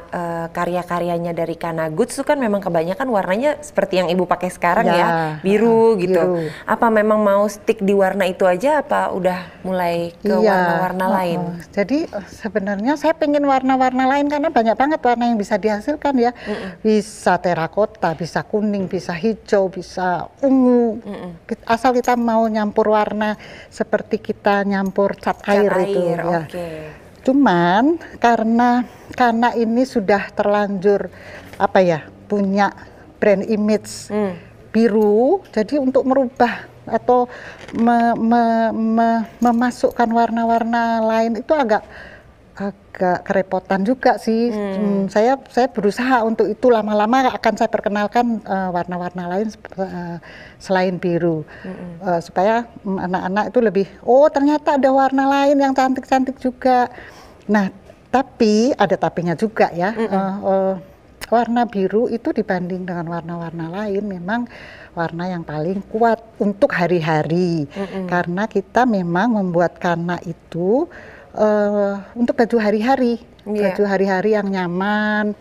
karya-karyanya dari Kana Goods itu kan memang kebanyakan warnanya seperti yang Ibu pakai sekarang ya, biru gitu. Biru. Apa memang mau stick di warna itu aja, apa udah mulai ke warna-warna lain? Jadi sebenarnya saya pengen warna-warna lain karena banyak banget warna yang bisa dihasilkan ya. Bisa terakota, bisa kuning, bisa hijau, bisa ungu. Asal kita mau nyampur warna seperti kita nyampur cat air itu ya. Cuman karena ini sudah terlanjur punya brand image biru, jadi untuk merubah atau memasukkan warna-warna lain itu agak kerepotan juga sih. Saya berusaha untuk itu, lama-lama akan saya perkenalkan warna-warna lain selain biru, supaya anak-anak itu lebih, oh ternyata ada warna lain yang cantik-cantik juga. Nah, tapi ada tapinya juga ya. Warna biru itu dibanding dengan warna-warna lain memang warna yang paling kuat untuk hari-hari, karena kita memang membuat Kana itu untuk baju hari-hari, baju hari-hari yang nyaman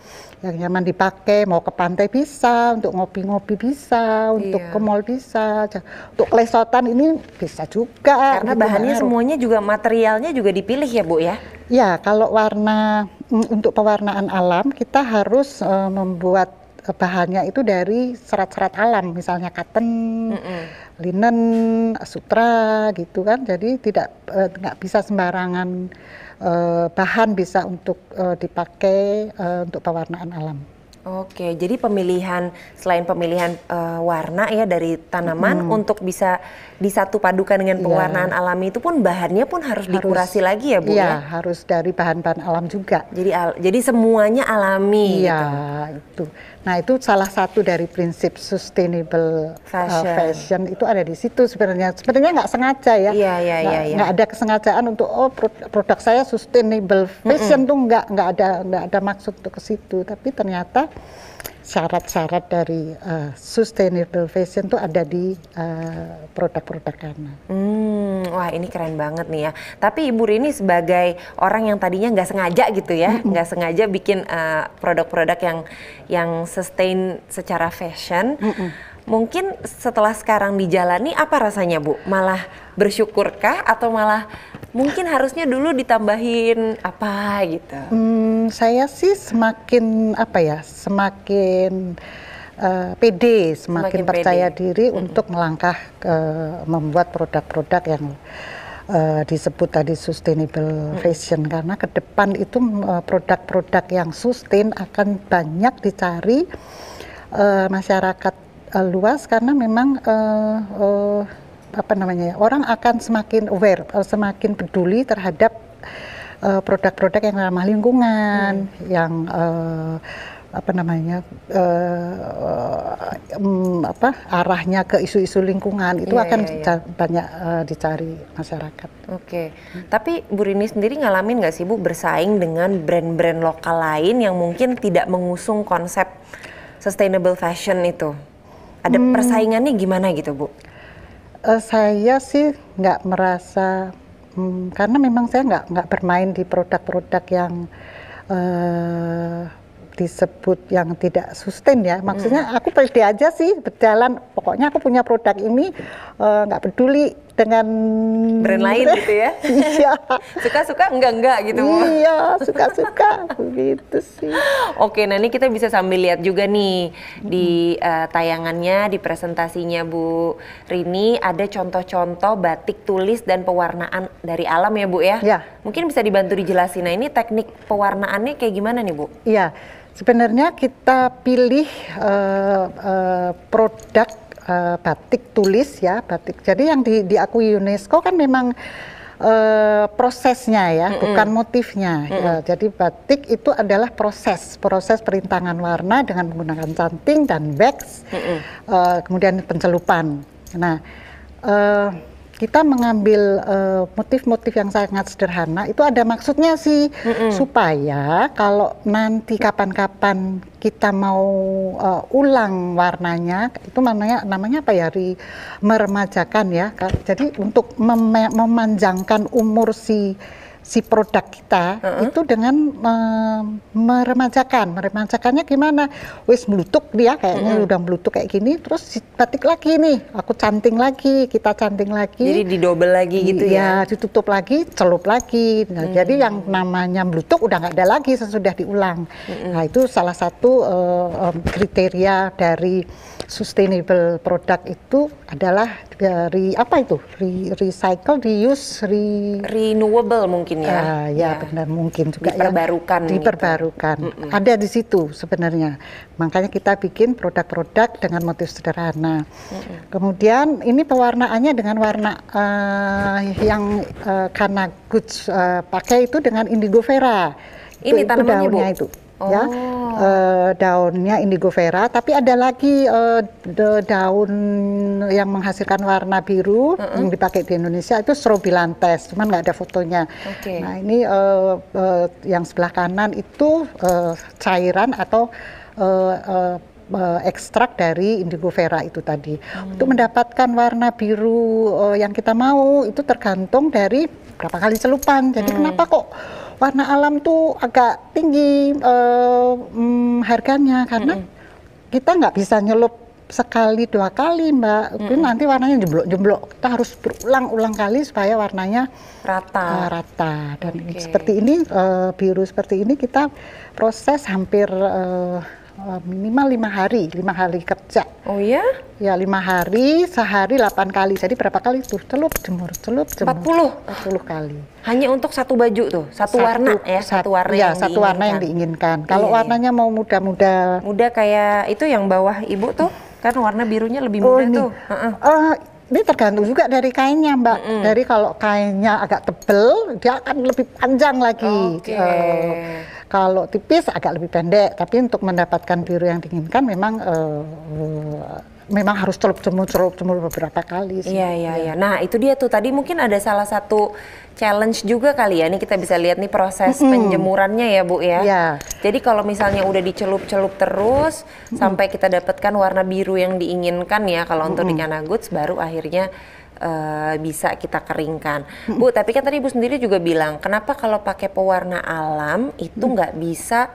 dipakai, mau ke pantai bisa, untuk ngopi-ngopi bisa, untuk ke mall bisa, untuk kelesotan ini bisa juga. Karena bahannya semuanya juga, materialnya juga dipilih ya Bu ya? Ya, kalau warna untuk pewarnaan alam kita harus membuat bahannya itu dari serat-serat alam, misalnya cotton, linen, sutra gitu kan. Jadi nggak bisa sembarangan bahan bisa untuk dipakai untuk pewarnaan alam. Oke, jadi selain pemilihan warna ya dari tanaman untuk bisa disatu padukan dengan pewarnaan alami itu pun bahannya pun harus dikurasi lagi ya Bu ya? Harus dari bahan-bahan alam juga. Jadi semuanya alami. Iya, itu. Nah, itu salah satu dari prinsip sustainable fashion itu ada di situ sebenarnya. Sebenarnya nggak sengaja ya. Nggak ada kesengajaan untuk produk saya sustainable fashion tuh nggak ada maksud untuk ke situ. Tapi ternyata syarat-syarat dari sustainable fashion tuh ada di produk-produk Kana. Wah, ini keren banget nih ya. Tapi Ibu Rini sebagai orang yang tadinya nggak sengaja gitu ya, nggak sengaja bikin produk-produk yang sustain secara fashion, mungkin setelah sekarang dijalani apa rasanya Bu? Malah bersyukurkah atau malah mungkin harusnya dulu ditambahin apa gitu? Saya sih semakin semakin pede, semakin percaya diri untuk melangkah membuat produk-produk yang disebut tadi sustainable fashion, karena ke depan itu produk-produk yang sustain akan banyak dicari masyarakat luas, karena memang orang akan semakin aware, semakin peduli terhadap produk-produk yang ramah lingkungan, yang arahnya ke isu-isu lingkungan itu akan banyak dicari masyarakat. Oke. Tapi Bu Rini sendiri ngalamin nggak sih Bu bersaing dengan brand-brand lokal lain yang mungkin tidak mengusung konsep sustainable fashion itu? Ada persaingannya gimana gitu Bu? Saya sih nggak merasa, karena memang saya nggak bermain di produk-produk yang disebut yang tidak sustain ya. Maksudnya aku pede aja sih berjalan. Pokoknya aku punya produk ini nggak peduli dengan brand lain gitu ya. Iya. Suka-suka enggak gitu. Iya, suka-suka begitu sih. Oke, nah ini kita bisa sambil lihat juga nih di tayangannya, di presentasinya Bu Rini ada contoh-contoh batik tulis dan pewarnaan dari alam ya Bu ya. Ya. Mungkin bisa dibantu dijelasin. Nah ini teknik pewarnaannya kayak gimana nih Bu? Iya, sebenarnya kita pilih produk batik tulis ya, batik. Jadi yang diakui UNESCO kan memang prosesnya ya, bukan motifnya. Jadi batik itu adalah proses perintangan warna dengan menggunakan canting dan wax, kemudian pencelupan. Nah, kita mengambil motif-motif yang sangat sederhana itu ada maksudnya sih, supaya kalau nanti kapan-kapan kita mau ulang warnanya, itu namanya apa ya, meremajakan ya. Jadi untuk memanjangkan umur si produk kita itu dengan meremajakannya gimana? Wis melutuk dia kayaknya udah melutuk kayak gini, terus batik lagi nih, aku canting lagi, kita canting lagi. Jadi didobel lagi gitu ya? Ditutup lagi, celup lagi. Nah, jadi yang namanya melutuk udah nggak ada lagi sesudah diulang. Nah, itu salah satu kriteria dari sustainable product itu adalah dari apa itu? Recycle, reuse, renewable mungkin ya. Ya benar, mungkin juga diperbarukan. Diperbarukan. Gitu. Ada di situ sebenarnya. Makanya kita bikin produk-produk dengan motif sederhana. Kemudian ini pewarnaannya dengan warna yang Kana Goods pakai itu dengan indigo vera. Ini tanamannya Bu? Itu. Ya, daunnya indigo vera, tapi ada lagi daun yang menghasilkan warna biru yang dipakai di Indonesia itu strobilantes, cuman nggak ada fotonya. Nah ini yang sebelah kanan itu cairan atau ekstrak dari indigo vera itu tadi. Untuk mendapatkan warna biru yang kita mau itu tergantung dari berapa kali celupan. Jadi kenapa kok warna alam tuh agak tinggi harganya, karena kita nggak bisa nyelup sekali 2 kali Mbak, itu nanti warnanya jemblok-jemblok. Kita harus berulang-ulang kali supaya warnanya rata. Dan seperti ini, biru seperti ini kita proses hampir minimal 5 hari kerja. Oh ya? Ya 5 hari, sehari 8 kali. Jadi berapa kali tuh? Celup, jemur. 40 kali. Hanya untuk satu baju tuh, satu warna ya, satu warna yang diinginkan. Kalau warnanya mau muda kayak itu yang bawah Ibu tuh, kan warna birunya lebih muda tuh. Ini tergantung juga dari kainnya Mbak. Dari kalau kainnya agak tebel, dia akan lebih panjang lagi. Kalau tipis agak lebih pendek. Tapi untuk mendapatkan biru yang diinginkan memang harus celup-cemul beberapa kali sih. Iya. Nah itu dia tuh, tadi mungkin ada salah satu challenge juga kali ya. Ini kita bisa lihat nih proses penjemurannya ya Bu ya. Jadi kalau misalnya udah dicelup-celup terus sampai kita dapatkan warna biru yang diinginkan ya, kalau untuk di Kana Goods baru akhirnya bisa kita keringkan. Bu, tapi kan tadi Ibu sendiri juga bilang, kenapa kalau pakai pewarna alam itu nggak bisa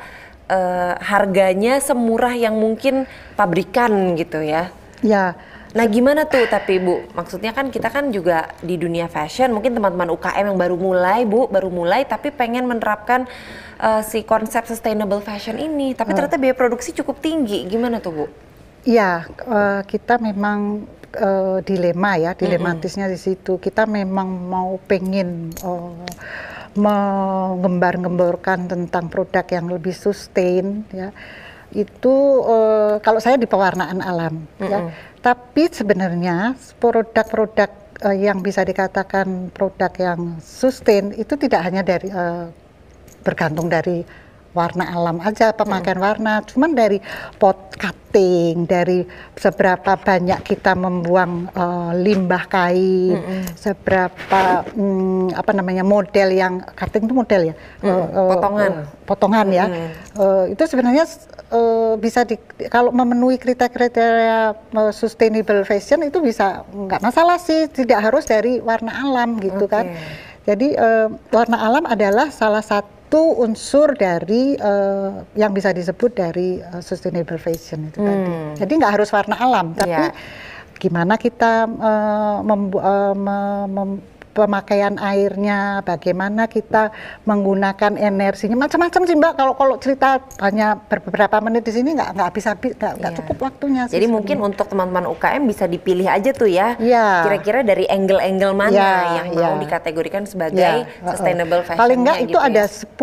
harganya semurah yang mungkin pabrikan gitu ya? Ya. Nah gimana tuh tapi Bu, maksudnya kan kita kan juga di dunia fashion, mungkin teman-teman UKM yang baru mulai tapi pengen menerapkan si konsep sustainable fashion ini, tapi ternyata biaya produksi cukup tinggi, gimana tuh Bu? Ya, kita memang dilematisnya di situ. Kita memang mau pengen menggembar-gemborkan tentang produk yang lebih sustain ya. Itu kalau saya di pewarnaan alam ya. Tapi sebenarnya produk-produk yang bisa dikatakan produk yang sustain itu tidak hanya dari bergantung dari warna alam aja, pemakaian warna, cuman dari pot cutting, dari seberapa banyak kita membuang limbah kain, seberapa model yang cutting itu model ya, potongan ya, itu sebenarnya bisa kalau memenuhi kriteria sustainable fashion itu bisa nggak masalah sih, tidak harus dari warna alam gitu kan. Jadi warna alam adalah salah satu itu unsur dari yang bisa disebut dari sustainable fashion itu tadi. Jadi nggak harus warna alam, tapi gimana kita pemakaian airnya, bagaimana kita menggunakan energinya, macam-macam sih Mbak. Kalau cerita hanya beberapa menit di sini nggak habis-habis, nggak cukup waktunya. Jadi mungkin untuk teman-teman UKM bisa dipilih aja tuh ya, kira-kira dari angle-angle mana yang mau dikategorikan sebagai sustainable fashion. Paling nggak itu gitu ada 10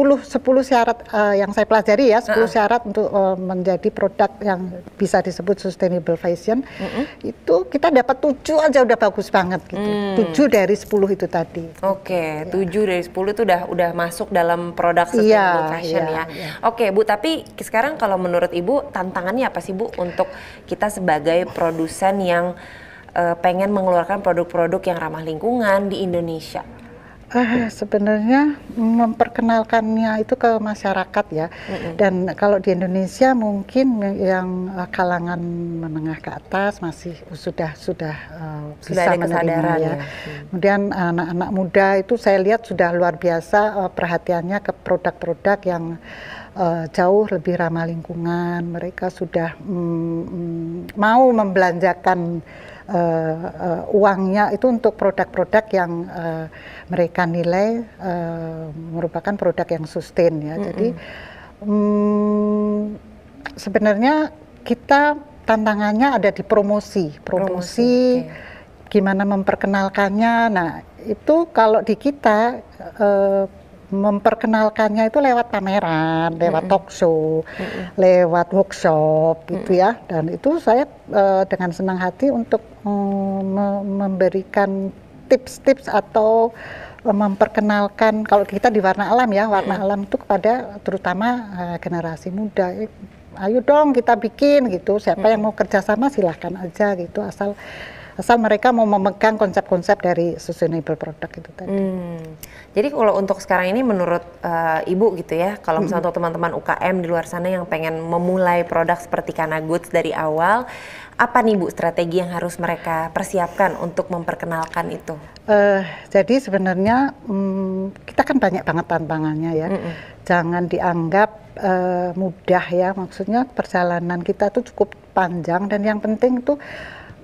syarat yang saya pelajari ya, 10 syarat untuk menjadi produk yang bisa disebut sustainable fashion. Itu kita dapat 7 aja udah bagus banget gitu. 7 dari 10 itu tadi. Oke, 7 dari 10 itu udah masuk dalam produk sustainable fashion ya. Oke, Bu, tapi sekarang kalau menurut Ibu tantangannya apa sih Bu untuk kita sebagai produsen yang pengen mengeluarkan produk-produk yang ramah lingkungan di Indonesia? Sebenarnya memperkenalkannya itu ke masyarakat ya. Dan kalau di Indonesia mungkin yang kalangan menengah ke atas masih sudah bisa menerima ya. Kemudian anak-anak muda itu saya lihat sudah luar biasa perhatiannya ke produk-produk yang jauh lebih ramah lingkungan. Mereka sudah mau membelanjakan uangnya itu untuk produk-produk yang mereka nilai merupakan produk yang sustain ya. Jadi sebenarnya kita tantangannya ada di promosi. Gimana memperkenalkannya. Nah itu kalau di kita memperkenalkannya itu lewat pameran, lewat talk show, lewat workshop gitu ya. Dan itu saya dengan senang hati untuk memberikan tips-tips atau memperkenalkan, kalau kita di warna alam ya, warna alam itu kepada terutama generasi muda. Ayo dong kita bikin gitu, siapa yang mau kerjasama silahkan aja gitu, asal mereka mau memegang konsep-konsep dari sustainable product itu tadi. Jadi kalau untuk sekarang ini menurut Ibu gitu ya, kalau misalnya untuk teman-teman UKM di luar sana yang pengen memulai produk seperti Kana Goods dari awal, apa nih Bu strategi yang harus mereka persiapkan untuk memperkenalkan itu? Jadi sebenarnya kita kan banyak banget tantangannya ya. Jangan dianggap mudah ya, maksudnya perjalanan kita tuh cukup panjang dan yang penting tuh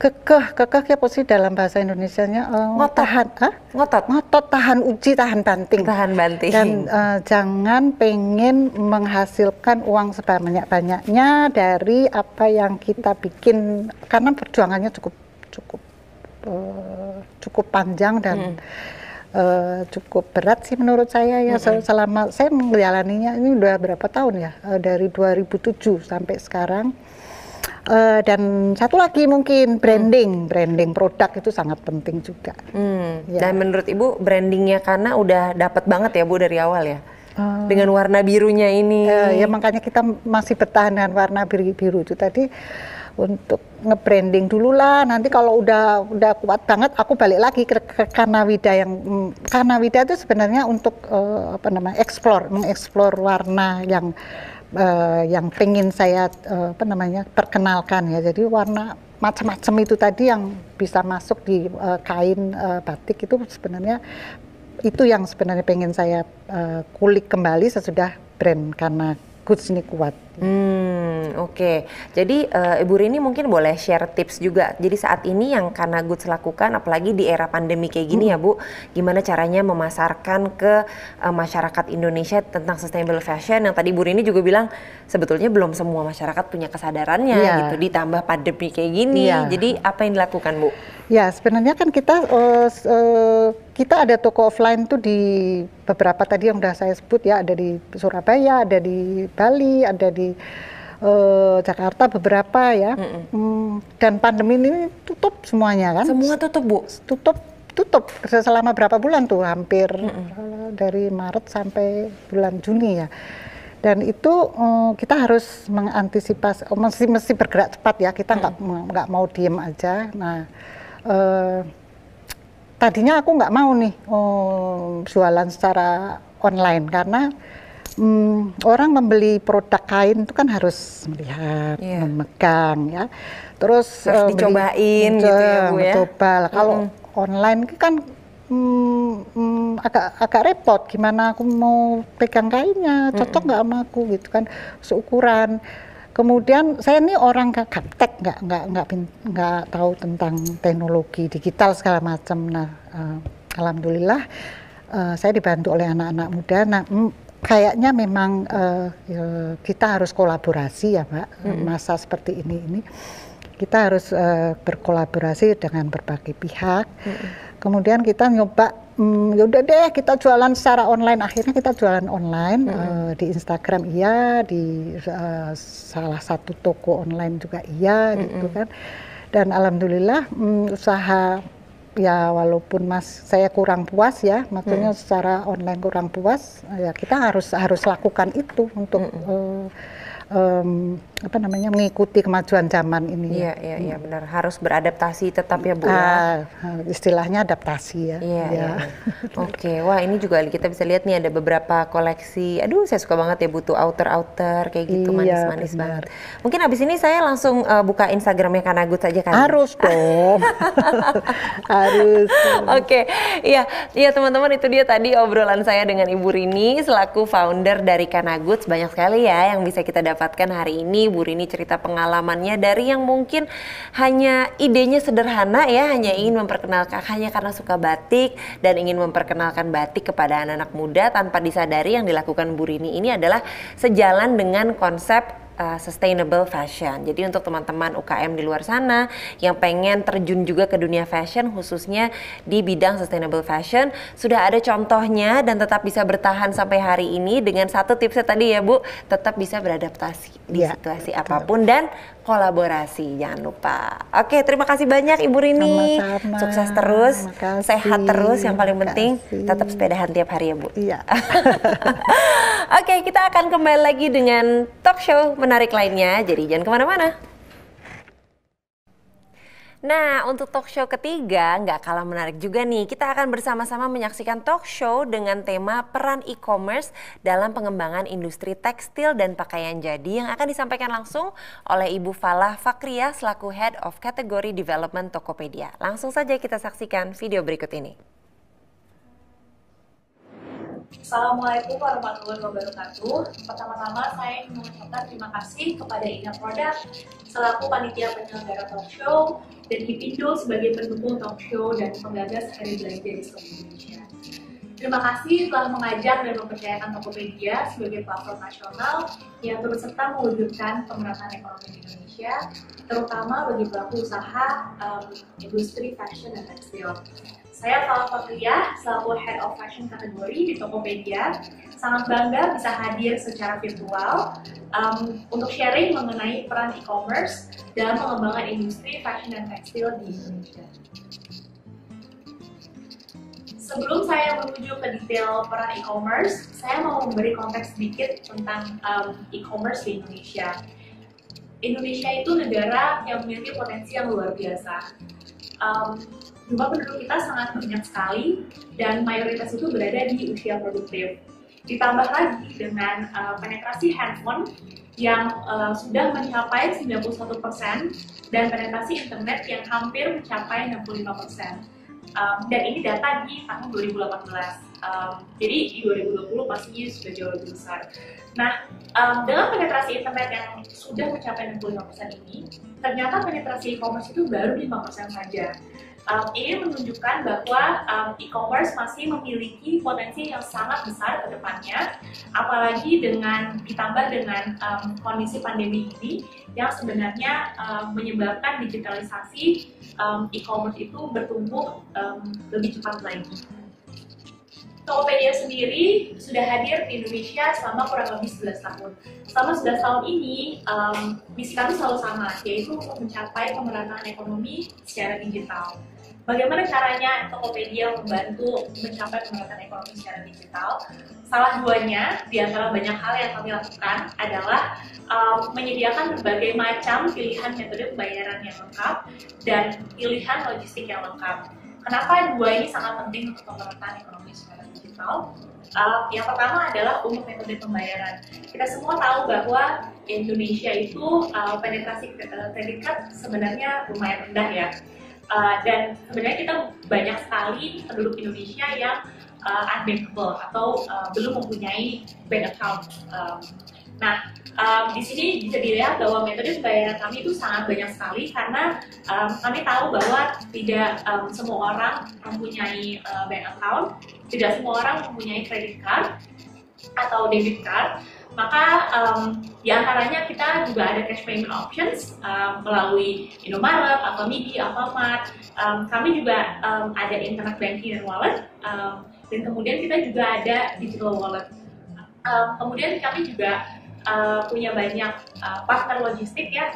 kekeh ya posisi dalam bahasa Indonesianya ngotot, tahan uji, tahan banting. Dan jangan pengen menghasilkan uang sebanyak-banyaknya dari apa yang kita bikin, karena perjuangannya cukup panjang dan cukup berat sih menurut saya ya. Selama saya menjalaninya ini udah berapa tahun ya, dari 2007 sampai sekarang. Dan satu lagi mungkin branding produk itu sangat penting juga. Ya. Dan menurut Ibu brandingnya karena udah dapat banget ya Bu dari awal ya, dengan warna birunya ini. Ya makanya kita masih bertahan dengan warna biru itu tadi untuk nge-branding dulu lah. Nanti kalau udah kuat banget, aku balik lagi ke Karnawida yang Karnawida itu sebenarnya untuk mengeksplor warna yang pengen saya perkenalkan ya. Jadi warna macam-macam itu tadi yang bisa masuk di kain batik itu sebenarnya itu yang sebenarnya pengen saya kulik kembali sesudah brand Kana Goods ini kuat. Oke. Jadi Ibu Rini mungkin boleh share tips juga. Jadi saat ini yang Kana Goods lakukan, apalagi di era pandemi kayak gini ya Bu, gimana caranya memasarkan ke masyarakat Indonesia tentang sustainable fashion yang tadi Bu Rini juga bilang sebetulnya belum semua masyarakat punya kesadarannya gitu, ditambah pandemi kayak gini. Jadi apa yang dilakukan Bu? Ya sebenarnya kan kita ada toko offline tuh di beberapa tadi yang udah saya sebut ya, ada di Surabaya, ada di Bali, ada di Jakarta beberapa ya. Dan pandemi ini tutup semuanya kan? Semua tutup Bu? Tutup selama berapa bulan tuh, hampir dari Maret sampai bulan Juni ya. Dan itu kita harus mengantisipasi, mesti bergerak cepat ya, kita nggak mau diem aja. Nah tadinya aku nggak mau nih jualan secara online karena orang membeli produk kain itu kan harus melihat, memegang ya, terus dicobain gitu ya Bu ya. Mencoba. Kalau online kan agak repot, gimana aku mau pegang kainnya, cocok nggak sama aku gitu kan, seukuran. Kemudian saya ini orang gaptek, nggak tahu tentang teknologi digital segala macam. Nah, alhamdulillah saya dibantu oleh anak-anak muda. Nah, kayaknya memang kita harus kolaborasi ya Mbak, masa seperti ini kita harus berkolaborasi dengan berbagai pihak. Kemudian kita nyoba, yaudah deh kita jualan secara online. Akhirnya kita jualan online di Instagram iya, di salah satu toko online juga iya gitu kan. Dan alhamdulillah usaha ya walaupun saya kurang puas ya, maksudnya secara online kurang puas, ya kita harus lakukan itu untuk mengikuti kemajuan zaman ini. Iya benar, harus beradaptasi tetap ya Bu ya. Istilahnya adaptasi ya. Iya. Oke, wah ini juga kita bisa lihat nih ada beberapa koleksi. Aduh, saya suka banget ya butuh outer kayak gitu, manis-manis banget. Mungkin abis ini saya langsung buka Instagramnya Kanagut saja kan? Harus dong. Harus. Oke, iya teman-teman, itu dia tadi obrolan saya dengan Ibu Rini selaku founder dari Kanagut. Banyak sekali ya yang bisa kita dapatkan hari ini. Bu Rini cerita pengalamannya dari yang mungkin hanya idenya sederhana ya, hanya ingin memperkenalkan, hanya karena suka batik dan ingin memperkenalkan batik kepada anak-anak muda, tanpa disadari yang dilakukan Bu Rini ini adalah sejalan dengan konsep sustainable fashion. Jadi untuk teman-teman UKM di luar sana yang pengen terjun juga ke dunia fashion, khususnya di bidang sustainable fashion, sudah ada contohnya dan tetap bisa bertahan sampai hari ini dengan satu tipsnya tadi ya Bu, tetap bisa beradaptasi di situasi apapun dan kolaborasi, jangan lupa. Oke, terima kasih banyak Ibu Rini. Sama-sama. Sukses terus, sehat terus, yang paling penting tetap sepedahan tiap hari ya Bu. Iya. Oke, kita akan kembali lagi dengan talk show menarik lainnya, jadi jangan kemana-mana. Nah, untuk talk show ketiga nggak kalah menarik juga nih. Kita akan bersama-sama menyaksikan talk show dengan tema peran e-commerce dalam pengembangan industri tekstil dan pakaian jadi, yang akan disampaikan langsung oleh Ibu Falah Fakria selaku Head of Category Development Tokopedia. Langsung saja kita saksikan video berikut ini. Assalamualaikum warahmatullahi wabarakatuh. Pertama-tama saya ingin mengucapkan terima kasih kepada Ina Product selaku panitia penyelenggara talk show dan Hipindo sebagai pendukung talk show dan penggagas Hari Belanja Diskon Indonesia. Terima kasih telah mengajak dan mempercayakan Tokopedia sebagai platform nasional yang turut serta mewujudkan pemerataan ekonomi di Indonesia, terutama bagi pelaku usaha industri fashion dan tekstil. Saya Falah Fakria, selaku Head of Fashion kategori di Tokopedia, sangat bangga bisa hadir secara virtual untuk sharing mengenai peran e-commerce dalam pengembangan industri fashion dan tekstil di Indonesia. Sebelum saya menuju ke detail peran e-commerce, saya mau memberi konteks sedikit tentang e-commerce di Indonesia. Indonesia itu negara yang memiliki potensi yang luar biasa. Jumlah penduduk kita sangat banyak sekali dan mayoritas itu berada di usia produktif. Ditambah lagi dengan penetrasi handphone yang sudah mencapai 91% dan penetrasi internet yang hampir mencapai 65%. Dan ini data di tahun 2018. Jadi di 2020 pastinya sudah jauh lebih besar. Nah, dengan penetrasi internet yang sudah mencapai 65% ini, ternyata penetrasi e-commerce itu baru 5% saja. Ini menunjukkan bahwa e-commerce masih memiliki potensi yang sangat besar ke depannya, apalagi ditambah dengan kondisi pandemi ini yang sebenarnya menyebabkan digitalisasi e-commerce itu bertumbuh lebih cepat lagi. Tokopedia sendiri sudah hadir di Indonesia selama kurang lebih 11 tahun. Selama 11 tahun ini, misi kami selalu sama, yaitu untuk mencapai pemerataan ekonomi secara digital. Bagaimana caranya Tokopedia membantu mencapai pemerataan ekonomi secara digital? Salah duanya, di antara banyak hal yang kami lakukan adalah menyediakan berbagai macam pilihan metode pembayaran yang lengkap dan pilihan logistik yang lengkap. Kenapa dua ini sangat penting untuk pemerataan ekonomi secara digital? Yang pertama adalah untuk metode pembayaran. Kita semua tahu bahwa Indonesia itu penetrasi kredit card sebenarnya lumayan rendah ya. Dan sebenarnya kita banyak sekali penduduk Indonesia yang unbankable atau belum mempunyai bank account. Di sini bisa dilihat bahwa metode pembayaran kami itu sangat banyak sekali karena kami tahu bahwa tidak semua orang mempunyai bank account, tidak semua orang mempunyai credit card atau debit card. Maka di antaranya kita juga ada cash payment options melalui Indomaret, atau Midi, Alfamart. Kami juga ada internet banking dan wallet, dan kemudian kita juga ada digital wallet. Kemudian kami juga punya banyak partner logistik ya.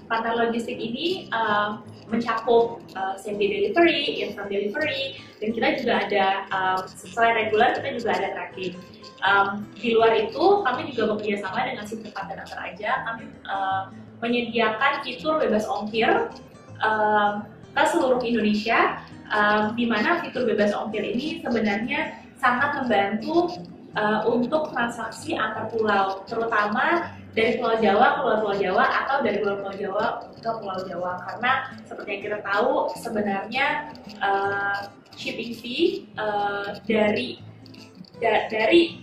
Partner logistik ini mencakup same day delivery, instant delivery, dan kita juga ada selain regular kita juga ada tracking. Di luar itu kami juga bekerja sama dengan sistem partner aja. Kami menyediakan fitur bebas ongkir ke seluruh Indonesia, di mana fitur bebas ongkir ini sebenarnya sangat membantu untuk transaksi antar pulau, terutama dari Pulau Jawa ke luar Pulau Jawa atau dari luar Pulau Jawa ke Pulau Jawa, karena seperti yang kita tahu sebenarnya shipping fee dari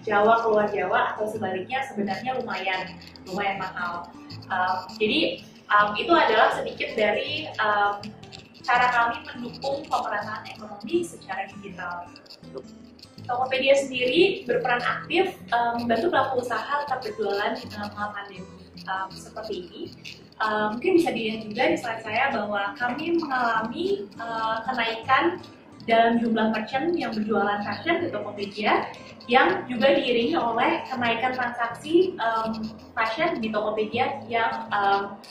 Jawa ke luar Jawa atau sebaliknya sebenarnya lumayan mahal. Jadi itu adalah sedikit dari cara kami mendukung pemerataan ekonomi secara digital. Tokopedia sendiri berperan aktif membantu pelaku usaha tetap berjualan di tengah pandemi seperti ini. Mungkin bisa dilihat juga di slide saya bahwa kami mengalami kenaikan dalam jumlah merchant yang berjualan fashion di Tokopedia, yang juga diiringi oleh kenaikan transaksi fashion di Tokopedia yang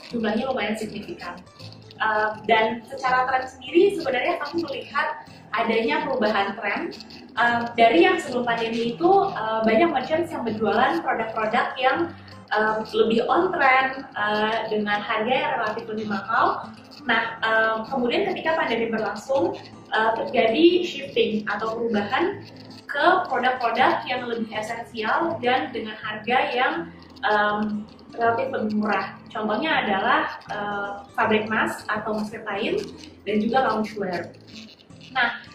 jumlahnya lumayan signifikan. Dan secara tren sendiri sebenarnya kami melihat adanya perubahan tren dari yang sebelum pandemi itu banyak merchants yang berjualan produk-produk yang lebih on trend dengan harga yang relatif lebih mahal. Kemudian ketika pandemi berlangsung terjadi shifting atau perubahan ke produk-produk yang lebih esensial dan dengan harga yang relatif lebih murah. Contohnya adalah fabric mask atau masker kain dan juga loungewear.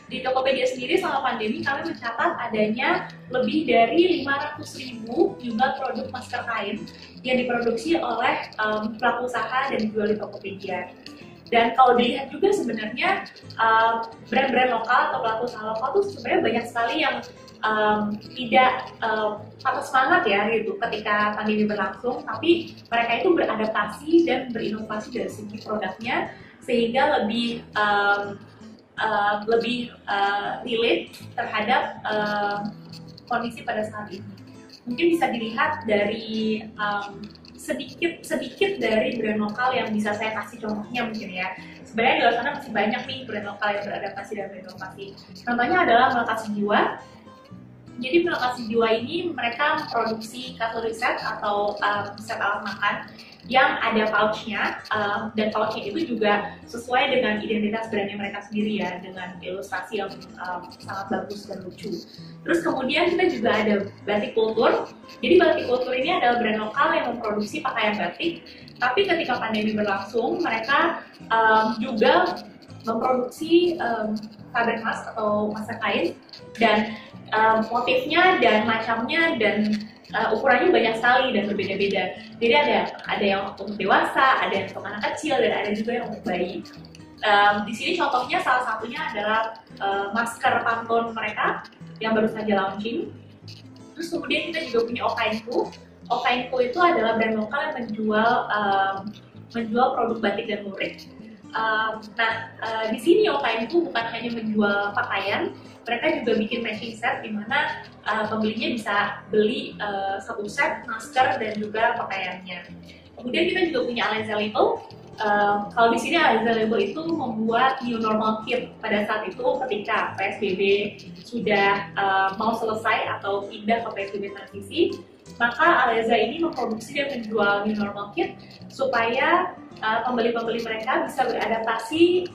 Di Tokopedia sendiri selama pandemi kami mencatat adanya lebih dari 500.000 jumlah produk masker kain yang diproduksi oleh pelaku usaha dan dijual di Tokopedia. Dan kalau dilihat juga sebenarnya brand-brand lokal atau pelaku usaha lokal tuh sebenarnya banyak sekali yang tidak patah semangat ya gitu ketika pandemi berlangsung, tapi mereka itu beradaptasi dan berinovasi dari segi produknya sehingga lebih relate terhadap kondisi pada saat ini. Mungkin bisa dilihat dari sedikit dari brand lokal yang bisa saya kasih contohnya mungkin ya. Sebenarnya di luar sana masih banyak nih brand lokal yang beradaptasi dan berinovasi. Contohnya adalah Melekasi Jiwa. Jadi Melekasi Jiwa ini mereka memproduksi cutlery set atau set alat makan yang ada pouchnya, dan pouchnya itu juga sesuai dengan identitas brandnya mereka sendiri ya, dengan ilustrasi yang sangat bagus dan lucu. Terus kemudian kita juga ada Batik Kultur. Jadi Batik Kultur ini adalah brand lokal yang memproduksi pakaian batik, tapi ketika pandemi berlangsung mereka juga memproduksi fabric mask atau masker kain, dan motifnya dan macamnya dan ukurannya banyak sekali dan berbeda-beda. Jadi ada yang untuk dewasa, ada yang untuk anak kecil, dan ada juga yang untuk bayi. Di sini contohnya salah satunya adalah masker pantun mereka yang baru saja launching. Terus kemudian kita juga punya Okainku. Okainku itu adalah brand lokal yang menjual produk batik dan lurik. Di sini Okainku bukan hanya menjual pakaian, mereka juga bikin matching set di mana pembelinya bisa beli satu set masker dan juga pakaiannya. Kemudian kita juga punya Aleza Label. Kalau di sini Aleza Label itu membuat new normal kit pada saat itu ketika PSBB sudah mau selesai atau pindah ke PSBB transisi, maka Aleza ini memproduksi dan menjual new normal kit supaya pembeli-pembeli mereka bisa beradaptasi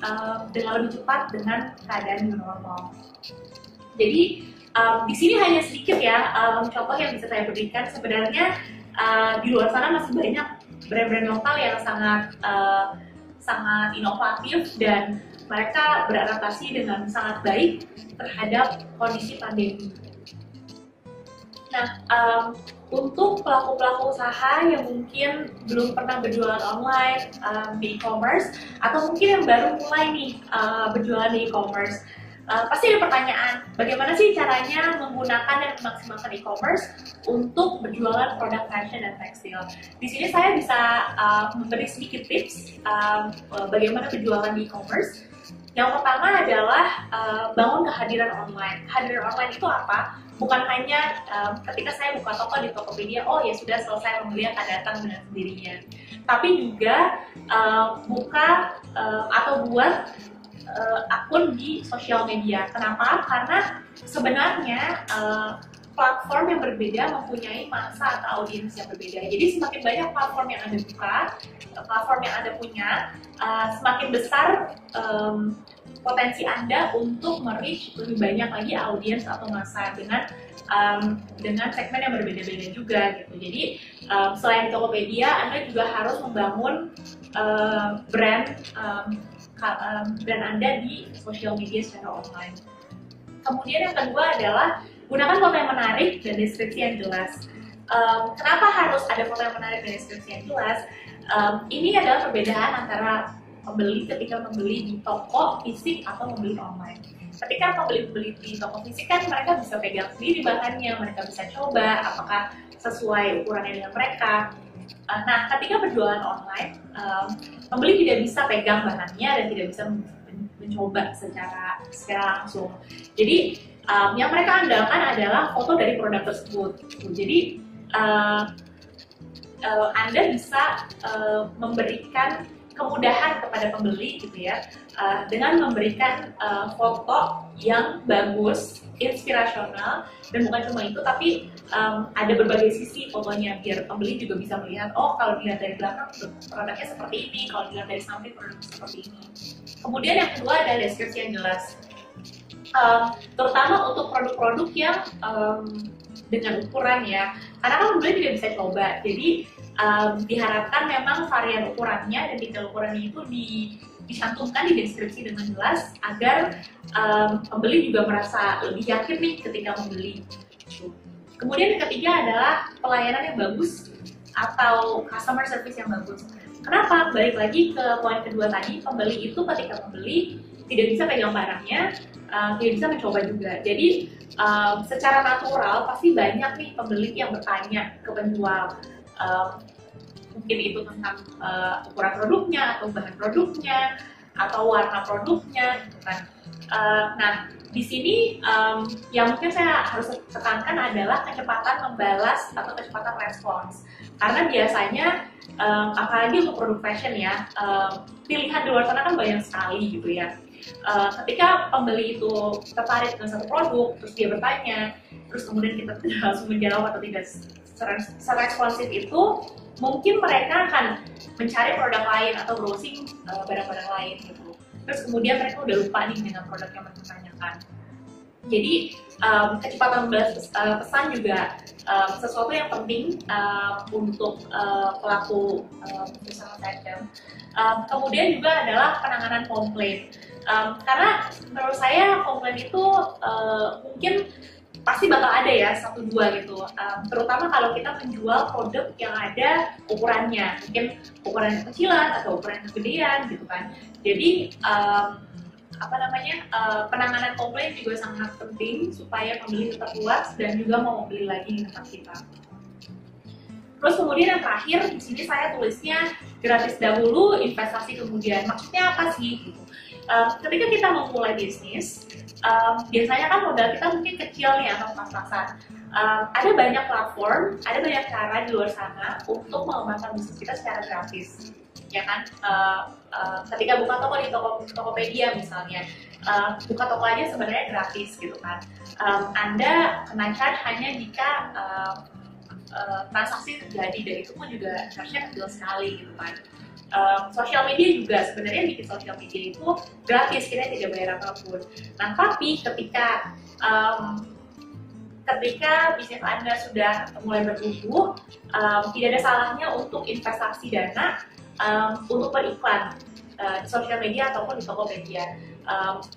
dengan lebih cepat dengan keadaan new normal. Jadi di sini hanya sedikit ya contoh yang bisa saya berikan. Sebenarnya di luar sana masih banyak brand-brand lokal yang sangat inovatif dan mereka beradaptasi dengan sangat baik terhadap kondisi pandemi. Nah, untuk pelaku-pelaku usaha yang mungkin belum pernah berjualan online di e-commerce, atau mungkin yang baru mulai nih berjualan di e-commerce, pasti ada pertanyaan, bagaimana sih caranya menggunakan dan memaksimalkan e-commerce untuk berjualan produk fashion dan tekstil. Di sini saya bisa memberi sedikit tips bagaimana berjualan di e-commerce. Yang pertama adalah bangun kehadiran online. Kehadiran online itu apa? Bukan hanya ketika saya buka toko di Tokopedia, oh ya sudah selesai, pembeli akan datang dengan sendirinya. Tapi juga buka atau buat akun di sosial media. Kenapa? Karena sebenarnya platform yang berbeda mempunyai masa atau audiens yang berbeda. Jadi semakin banyak platform yang Anda buka, platform yang Anda punya, semakin besar potensi Anda untuk me-reach lebih banyak lagi audiens atau masa dengan segmen yang berbeda-beda juga gitu. Jadi selain Tokopedia, Anda juga harus membangun brand Anda di social media secara online. Kemudian yang kedua adalah gunakan foto yang menarik dan deskripsi yang jelas. Kenapa harus ada foto yang menarik dan deskripsi yang jelas? Ini adalah perbedaan antara pembeli ketika membeli di toko fisik atau membeli online. Ketika pembeli di toko fisik kan mereka bisa pegang sendiri bahannya, mereka bisa coba apakah sesuai ukurannya dengan mereka. Nah, ketika berjualan online, pembeli tidak bisa pegang bahannya dan tidak bisa mencoba secara langsung. Jadi yang mereka andalkan adalah foto dari produk tersebut. Jadi Anda bisa memberikan kemudahan kepada pembeli gitu ya, dengan memberikan foto yang bagus, inspirasional, dan bukan cuma itu, tapi ada berbagai sisi fotonya biar pembeli juga bisa melihat, oh kalau dilihat dari belakang produknya seperti ini, kalau dilihat dari samping produknya seperti ini. Kemudian yang kedua adalah deskripsi yang jelas, terutama untuk produk-produk yang dengan ukuran ya, karena kan pembeli tidak bisa coba, jadi diharapkan memang varian ukurannya dan detail ukurannya itu dicantumkan di deskripsi dengan jelas agar pembeli juga merasa lebih yakin nih ketika membeli. Kemudian yang ketiga adalah pelayanan yang bagus atau customer service yang bagus. Kenapa? Balik lagi ke poin kedua tadi, pembeli itu ketika membeli tidak bisa pegang barangnya, tidak bisa mencoba juga. Jadi secara natural pasti banyak nih pembeli yang bertanya ke penjual. Mungkin itu tentang ukuran produknya atau bahan produknya atau warna produknya gitu kan. Nah, di sini yang mungkin saya harus tekankan adalah kecepatan membalas atau kecepatan respons. Karena biasanya apalagi untuk produk fashion ya, pilihan di luar sana kan banyak sekali gitu ya. Ketika pembeli itu tertarik dengan satu produk, terus dia bertanya, terus kemudian kita langsung menjawab atau tidak seresponsif itu, mungkin mereka akan mencari produk lain atau browsing barang-barang lain gitu. Terus kemudian mereka udah lupa nih dengan produk yang mereka tanyakan. Jadi kecepatan membalas pesan juga sesuatu yang penting untuk pelaku usaha fashion. Kemudian juga adalah penanganan komplain. Karena menurut saya komplain itu mungkin pasti bakal ada ya, 1-2 gitu, terutama kalau kita menjual produk yang ada ukurannya, mungkin ukuran kecilan atau ukuran kegedean gitu kan. Jadi penanganan komplain juga sangat penting supaya pembeli tetap puas dan juga mau membeli lagi di tempat kita. Terus kemudian yang terakhir di sini saya tulisnya gratis dahulu, investasi kemudian. Maksudnya apa sih? Gitu. Ketika kita memulai bisnis, biasanya kan modal kita mungkin kecil nih atau pas-pasan. Ada banyak platform, ada banyak cara di luar sana untuk mengembangkan bisnis kita secara gratis, ya kan? Ketika buka toko di Tokopedia misalnya, buka toko aja sebenarnya gratis gitu kan. Anda kena charge hanya jika transaksi terjadi, dan itu pun juga charge-nya kecil sekali gitu kan. Sosial media juga sebenarnya bikin sosial media itu gratis, kita tidak bayar apapun. Nah, tapi ketika bisnis Anda sudah mulai bertumbuh, tidak ada salahnya untuk investasi dana untuk beriklan di sosial media ataupun di Tokopedia.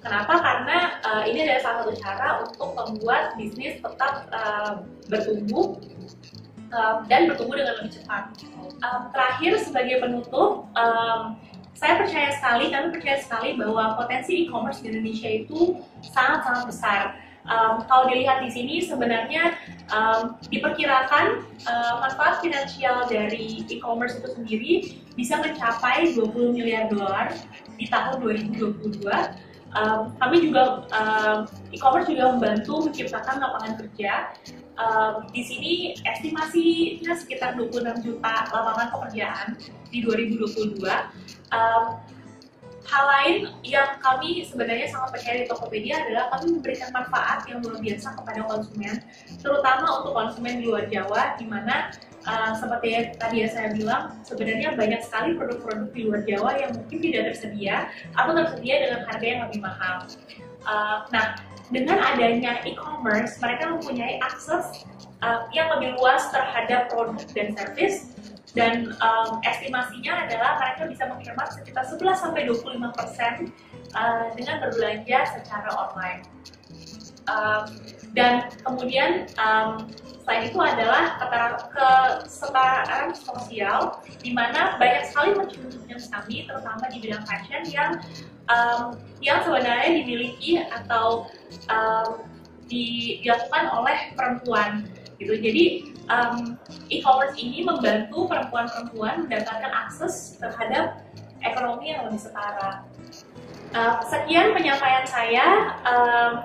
Kenapa? Karena ini adalah salah satu cara untuk membuat bisnis tetap bertumbuh dan bertumbuh dengan lebih cepat. Terakhir sebagai penutup, kami percaya sekali bahwa potensi e-commerce di Indonesia itu sangat-sangat besar. Kalau dilihat di sini sebenarnya diperkirakan manfaat finansial dari e-commerce itu sendiri bisa mencapai $20 miliar di tahun 2022. Kami juga e-commerce juga membantu menciptakan lapangan kerja. Di sini estimasinya sekitar 26 juta lapangan pekerjaan di 2022. Hal lain yang kami sebenarnya sangat percaya di Tokopedia adalah kami memberikan manfaat yang luar biasa kepada konsumen, terutama untuk konsumen di luar Jawa, di mana seperti yang tadi saya bilang, sebenarnya banyak sekali produk-produk di luar Jawa yang mungkin tidak tersedia atau tersedia dengan harga yang lebih mahal. Nah, dengan adanya e-commerce, mereka mempunyai akses yang lebih luas terhadap produk dan service. Dan estimasinya adalah mereka bisa menghemat sekitar 11-25% dengan berbelanja secara online. Dan kemudian selain itu adalah kesetaraan sosial, di mana banyak sekali merchant kami, terutama di bidang fashion yang sebenarnya dimiliki atau dilakukan oleh perempuan. Gitu. Jadi e-commerce ini membantu perempuan-perempuan mendapatkan akses terhadap ekonomi yang lebih setara. Sekian penyampaian saya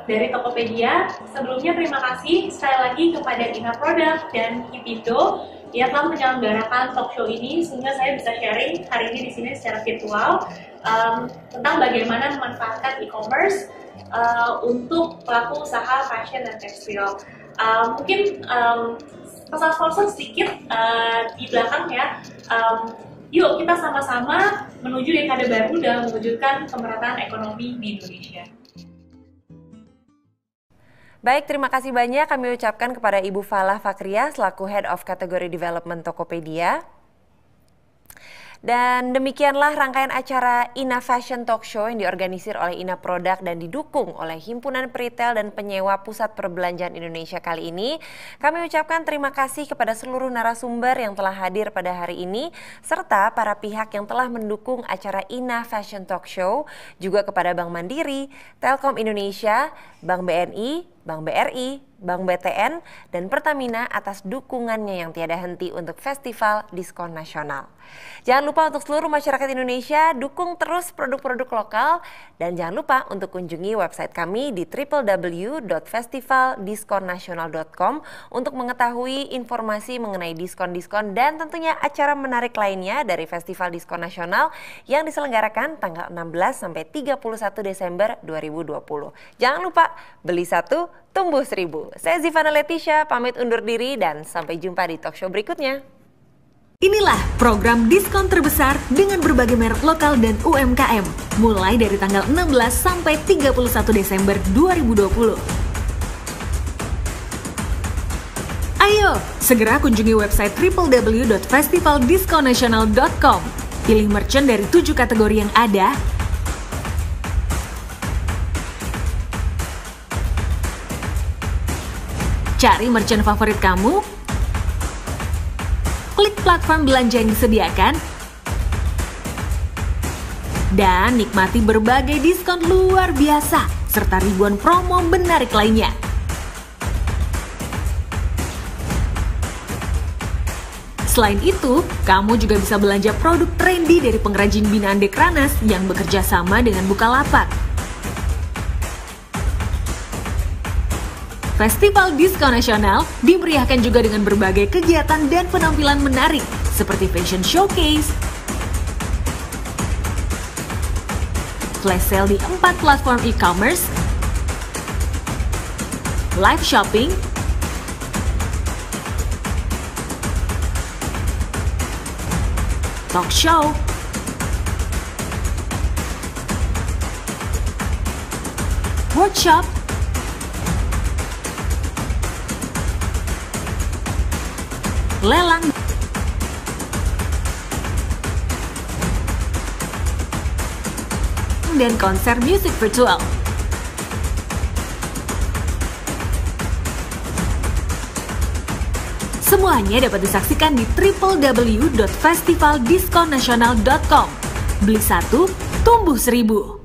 dari Tokopedia. Sebelumnya terima kasih sekali lagi kepada Ina Product dan Hipindo yang telah menyelenggarakan talk show ini, sehingga saya bisa sharing hari ini di sini secara virtual tentang bagaimana memanfaatkan e-commerce untuk pelaku usaha fashion dan tekstil. Mungkin pesan sponsor sedikit di belakang ya. Yuk kita sama-sama menuju dekade baru dalam mewujudkan pemerataan ekonomi di Indonesia. Baik, terima kasih banyak kami ucapkan kepada Ibu Falah Fakriah selaku Head of Category Development Tokopedia. Dan demikianlah rangkaian acara Ina Fashion Talk Show yang diorganisir oleh Ina Product dan didukung oleh Himpunan Peritel dan Penyewa Pusat Perbelanjaan Indonesia kali ini. Kami ucapkan terima kasih kepada seluruh narasumber yang telah hadir pada hari ini, serta para pihak yang telah mendukung acara Ina Fashion Talk Show, juga kepada Bank Mandiri, Telkom Indonesia, Bank BNI, Bank BRI, Bank BTN, dan Pertamina atas dukungannya yang tiada henti untuk Festival Diskon Nasional. Jangan lupa untuk seluruh masyarakat Indonesia, dukung terus produk-produk lokal, dan jangan lupa untuk kunjungi website kami di www.festivaldiskonnasional.com untuk mengetahui informasi mengenai diskon-diskon dan tentunya acara menarik lainnya dari Festival Diskon Nasional yang diselenggarakan tanggal 16 sampai 31 Desember 2020. Jangan lupa beli satu, tumbuh 1000. Saya Zivana Leticia, pamit undur diri dan sampai jumpa di talk show berikutnya. Inilah program diskon terbesar dengan berbagai merek lokal dan UMKM, mulai dari tanggal 16 sampai 31 Desember 2020. Ayo, segera kunjungi website www.festivaldiskonnasional.com. Pilih merchant dari 7 kategori yang ada. Cari merchant favorit kamu, klik platform belanja yang disediakan, dan nikmati berbagai diskon luar biasa, serta ribuan promo menarik lainnya. Selain itu, kamu juga bisa belanja produk trendy dari pengrajin binaan Dekranas yang bekerja sama dengan Bukalapak. Festival Diskon Nasional dimeriahkan juga dengan berbagai kegiatan dan penampilan menarik seperti fashion showcase, flash sale di 4 platform e-commerce, live shopping, talk show, workshop, lelang, dan konser musik virtual. Semuanya dapat disaksikan di www.festivaldiskonnasional.com. Beli 1, tumbuh 1000.